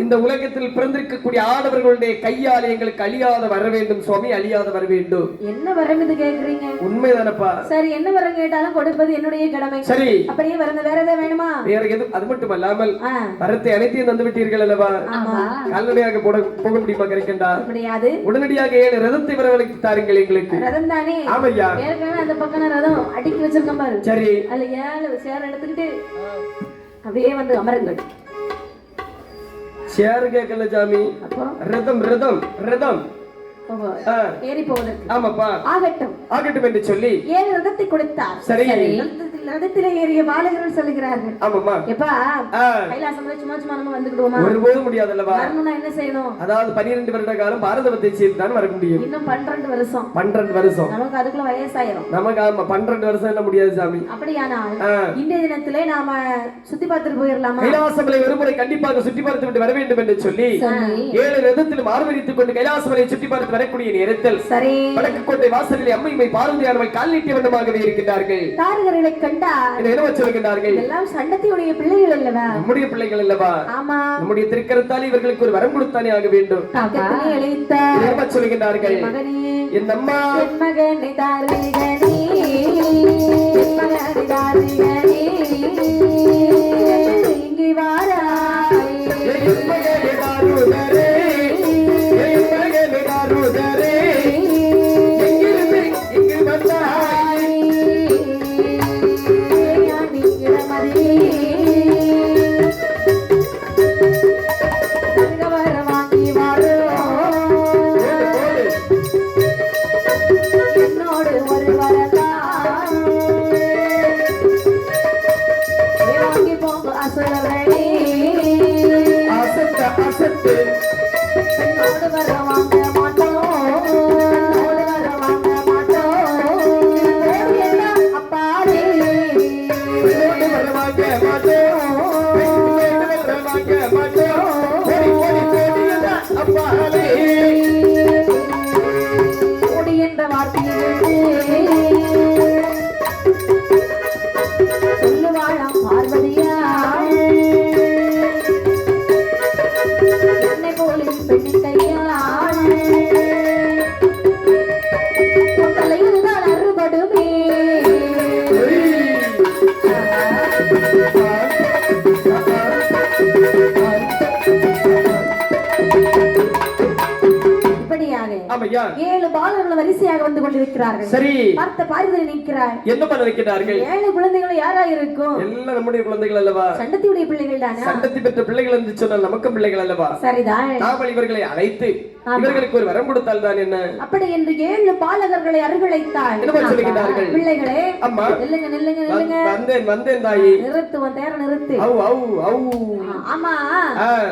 இந்த உலகத்தில் பிறந்திருக்கக்கூடிய ஆடவர்களுடைய கையால் எங்களுக்கு அழியாத வர வேண்டும் சுவாமி, அழியாத வர வேண்டும். என்ன வரம் கேக்குறீங்க? உண்மைதானப்பா. சரி, என்ன வரம் கேட்டாலும் கொடுப்பது என்னுடைய கடமை. சரி. அப்படியே வரது வேற ஏதாவது வேணுமா? வேற எதுவும். அது மட்டுமல்லாமல் வரத்தை அனைத்தையும் தந்து விட்டீர்கள் அல்லவா? கால்நடையாக போக முடியுமா? கிடைக்கின்றா? முடியாது. உடனடியாக 7 ரதத்தை வரவழைத்து தாருங்கள் எங்களுக்கு. ரதம் தானே? ஆமையா. ஏற்கனவே அந்த பக்கம் ரதம் அடுக்கி வச்சிருக்கேன் பாரு. சரி. அதுல 7 சேர் எடுத்துக்கிட்டு அப்படியே வந்து அமருங்கள். சேர் கேட்கல சாமி. ரதம் ரதம் ரதம் ஏறி போவதற்கு. ஆமாப்பா. ஆகட்டும் ஆகட்டும் என்று சொல்லி 7 ரதத்தை கொடுத்தார். சரி. ரதத்திலே ஏறிய பாலகர்கள் சொல்லுகிறார்கள். ஆமாமா. எப்பா கைலாசம்ல சும்மா சும்மா நம்ம வந்துடுவோமா? ஒருபோதும் முடியாது அல்லவா? வரணும்னா என்ன செய்யணும்? அதாவது 12 வருட காலம் பாரதவத்தை செய்து தான் வர முடியும். இன்னும் 12 வருஷம். 12 வருஷம். நமக்கு அதுக்குள்ள வயசாயிரும். நமக்கு ஆமா 12 வருஷம் என்ன முடியாது சாமி. அப்படியானால் இந்த தினத்திலே நாம சுத்தி பார்த்துட்டு போயிரலாமா? கைலாசமலை ஒருமுறை கண்டிப்பாக சுத்தி பார்த்து விட்டு வர வேண்டும் என்று சொல்லி 7 ரதத்தில் மார்வரித்துக் கொண்டு கைலாசமலை சுத்தி பார்த்து வரக்கூடிய நேரத்தில் சரி வடக்கு கோட்டை வாசலில் அம்மையை பார்வதியானவை கால் நீட்டிய வண்ணமாகவே இருக்கின்றார்கள். தாரகர்களை கண்டால் என்ன சொல்லுகிறார்கள்? எல்லாம் சண்டத்தியுடைய பிள்ளைகள் அல்லவா? நம்முடைய பிள்ளைகள் அல்லவா? ஆமா. நம்முடைய திருக்கரத்தால் இவர்களுக்கு ஒரு வரம் கொடுத்தானே ஆக வேண்டும். என்ன சொல்லுகிறார்கள்? என் அம்மா என் மகனை தாரகனே, என் மகனை தாரகனே இங்கே வாராய், என் மகனை தாரகனே வரிசையாக வந்து கொண்டிருக்கிறார்கள். சரி. பார்த்த பார்வதி நிற்கிறார். என்ன பண்ண வைக்கிறார்கள்? 7 குழந்தைகள் யாரா இருக்கும்? எல்லாம் நம்முடைய குழந்தைகள் அல்லவா? சண்டத்தியுடைய பிள்ளைகள் தானா? சண்டத்தி பெற்ற பிள்ளைகள் என்று சொன்னால் நமக்கு பிள்ளைகள் அல்லவா? சரிதான். நாமல் இவர்களை அழைத்து இவர்களுக்கு ஒரு வரம் கொடுத்தால் தான் என்ன? அப்படி என்று 7 பாலகர்களை அருகழைத்தார். என்ன சொல்லுகிறார்கள்? பிள்ளைகளே அம்மா நில்லுங்க நில்லுங்க நில்லுங்க. வந்தேன் வந்தேன் தாயி. நிறுத்து உன் தேர நிறுத்து. அவு அவு அவு. ஆமா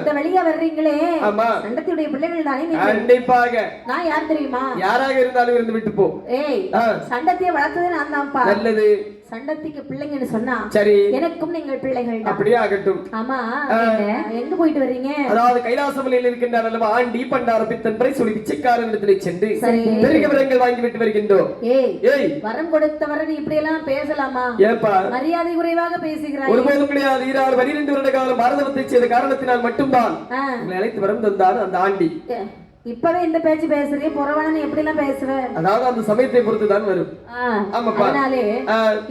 இந்த வெளிய வர்றீங்களே ஆமா சண்டத்தியுடைய பிள்ளைகள் தானே நீங்க? கண்டிப்பாக. நான் யார் தெரியுமா? யாராக இருந்தாலும் இருந்து விட்டு போ. ஏய் சண்டத்தியை வளர்த்ததே நான் தான்ப்பா. நல்லது. சண்டத்திக்கு பிள்ளைங்கன்னு சொன்னா சரி எனக்கும் நீங்கள் பிள்ளைகள் தான். அப்படியே ஆகட்டும். ஆமா எங்க போயிட்டு வர்றீங்க? அதாவது கைலாசமலையில் இருக்கின்றார் அல்லவா ஆண்டி பண்டார பித்தன் பிறை சொல்லி பிச்சைக்காரன் இடத்திலே சென்று பெரிய வரங்கள் வாங்கி விட்டு வருகின்றோம். ஏய் வரம் கொடுத்தவரை நீ இப்படி எல்லாம் பேசலாமா? ஏப்பா மரியாதை குறைவாக பேசுகிறாய். ஒருபோதும் கிடையாது. 12 வருட காலம் பாரதவத்தை செய்த காரணத்தினால் மட்டும்தான் உங்களை அழைத்து வரம் தந்தார் அந்த ஆண்டி. இப்பவே இந்த பேச்சு பேசுறீ புறவனன்னு எப்படி எல்லாம் பேசுற? அதாவது அந்த சமயத்தை பொறுத்து தான் வரும். ஆமாப்பா. அதனாலே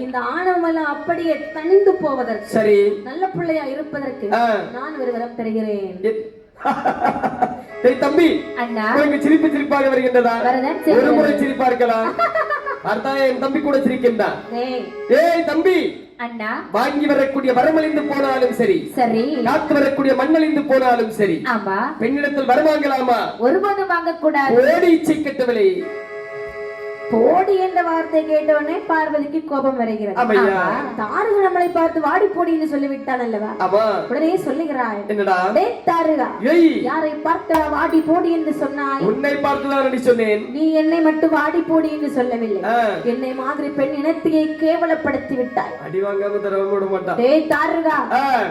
இந்த ஆணவம் எல்லாம் அப்படியே தணிந்து போவதற்கு, சரி, நல்ல பிள்ளையா இருப்பதற்கு நான் ஒரு வரம் தருகிறேன். தம்பி, அண்ணா உங்களுக்கு சிரிப்பு சிரிப்பாக வருகின்றதா? ஒரு முறை சிரிப்பா இருக்கலாம். அர்த்தம் என் தம்பி கூட சிரிக்கின்றான். ஏய் தம்பி, அண்ணா வாங்கி வரக்கூடிய வரமழிந்து போனாலும் சரி, சரி, காத்து வரக்கூடிய மண்ணழிந்து போனாலும் சரி, ஆமா, பெண்ணிடத்தில் வர வாங்கலாமா? ஒருபோதும் வாங்க கூடாது. ஓடி இச்சை கெட்டவளே. போடி என்ற வார்த்தை கேட்டவுடனே பார்வதிக்கு கோபம் வருகிறது. தாருகா நம்மளை பார்த்து வாடி போடின்னு சொல்லிவிட்டான் அல்லவா? உடனே சொல்லுகிறாய், தாருகா யாரை பார்த்தா வாடி போடி என்று சொன்னாய்? உன்னை பார்த்துதான் சொன்னேன். நீ என்னை மட்டும் வாடி போடி என்று சொல்லவில்லை, என்னை மாதிரி பெண் இனத்தையே கேவலப்படுத்தி விட்டாய். அடி வாங்காம தர விட மாட்டான். தாருகா,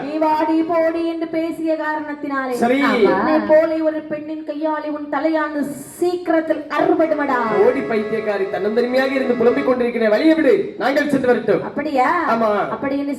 நீ வாடி போடி என்று பேசிய காரணத்தினாலே என்னை போல ஒரு பெண்ணின் கையாலே உன் தலையாண்டு சீக்கிரத்தில் அறுபடுமடா. ஓடி பைத்தியக்காரி, தன்னந்தனிமையாக இருந்து புலம்பிக் கொண்டிருக்கிற வழியை விடு, நாங்கள் சென்று வரட்டும். அப்படியா? ஆமா. அப்படி என்று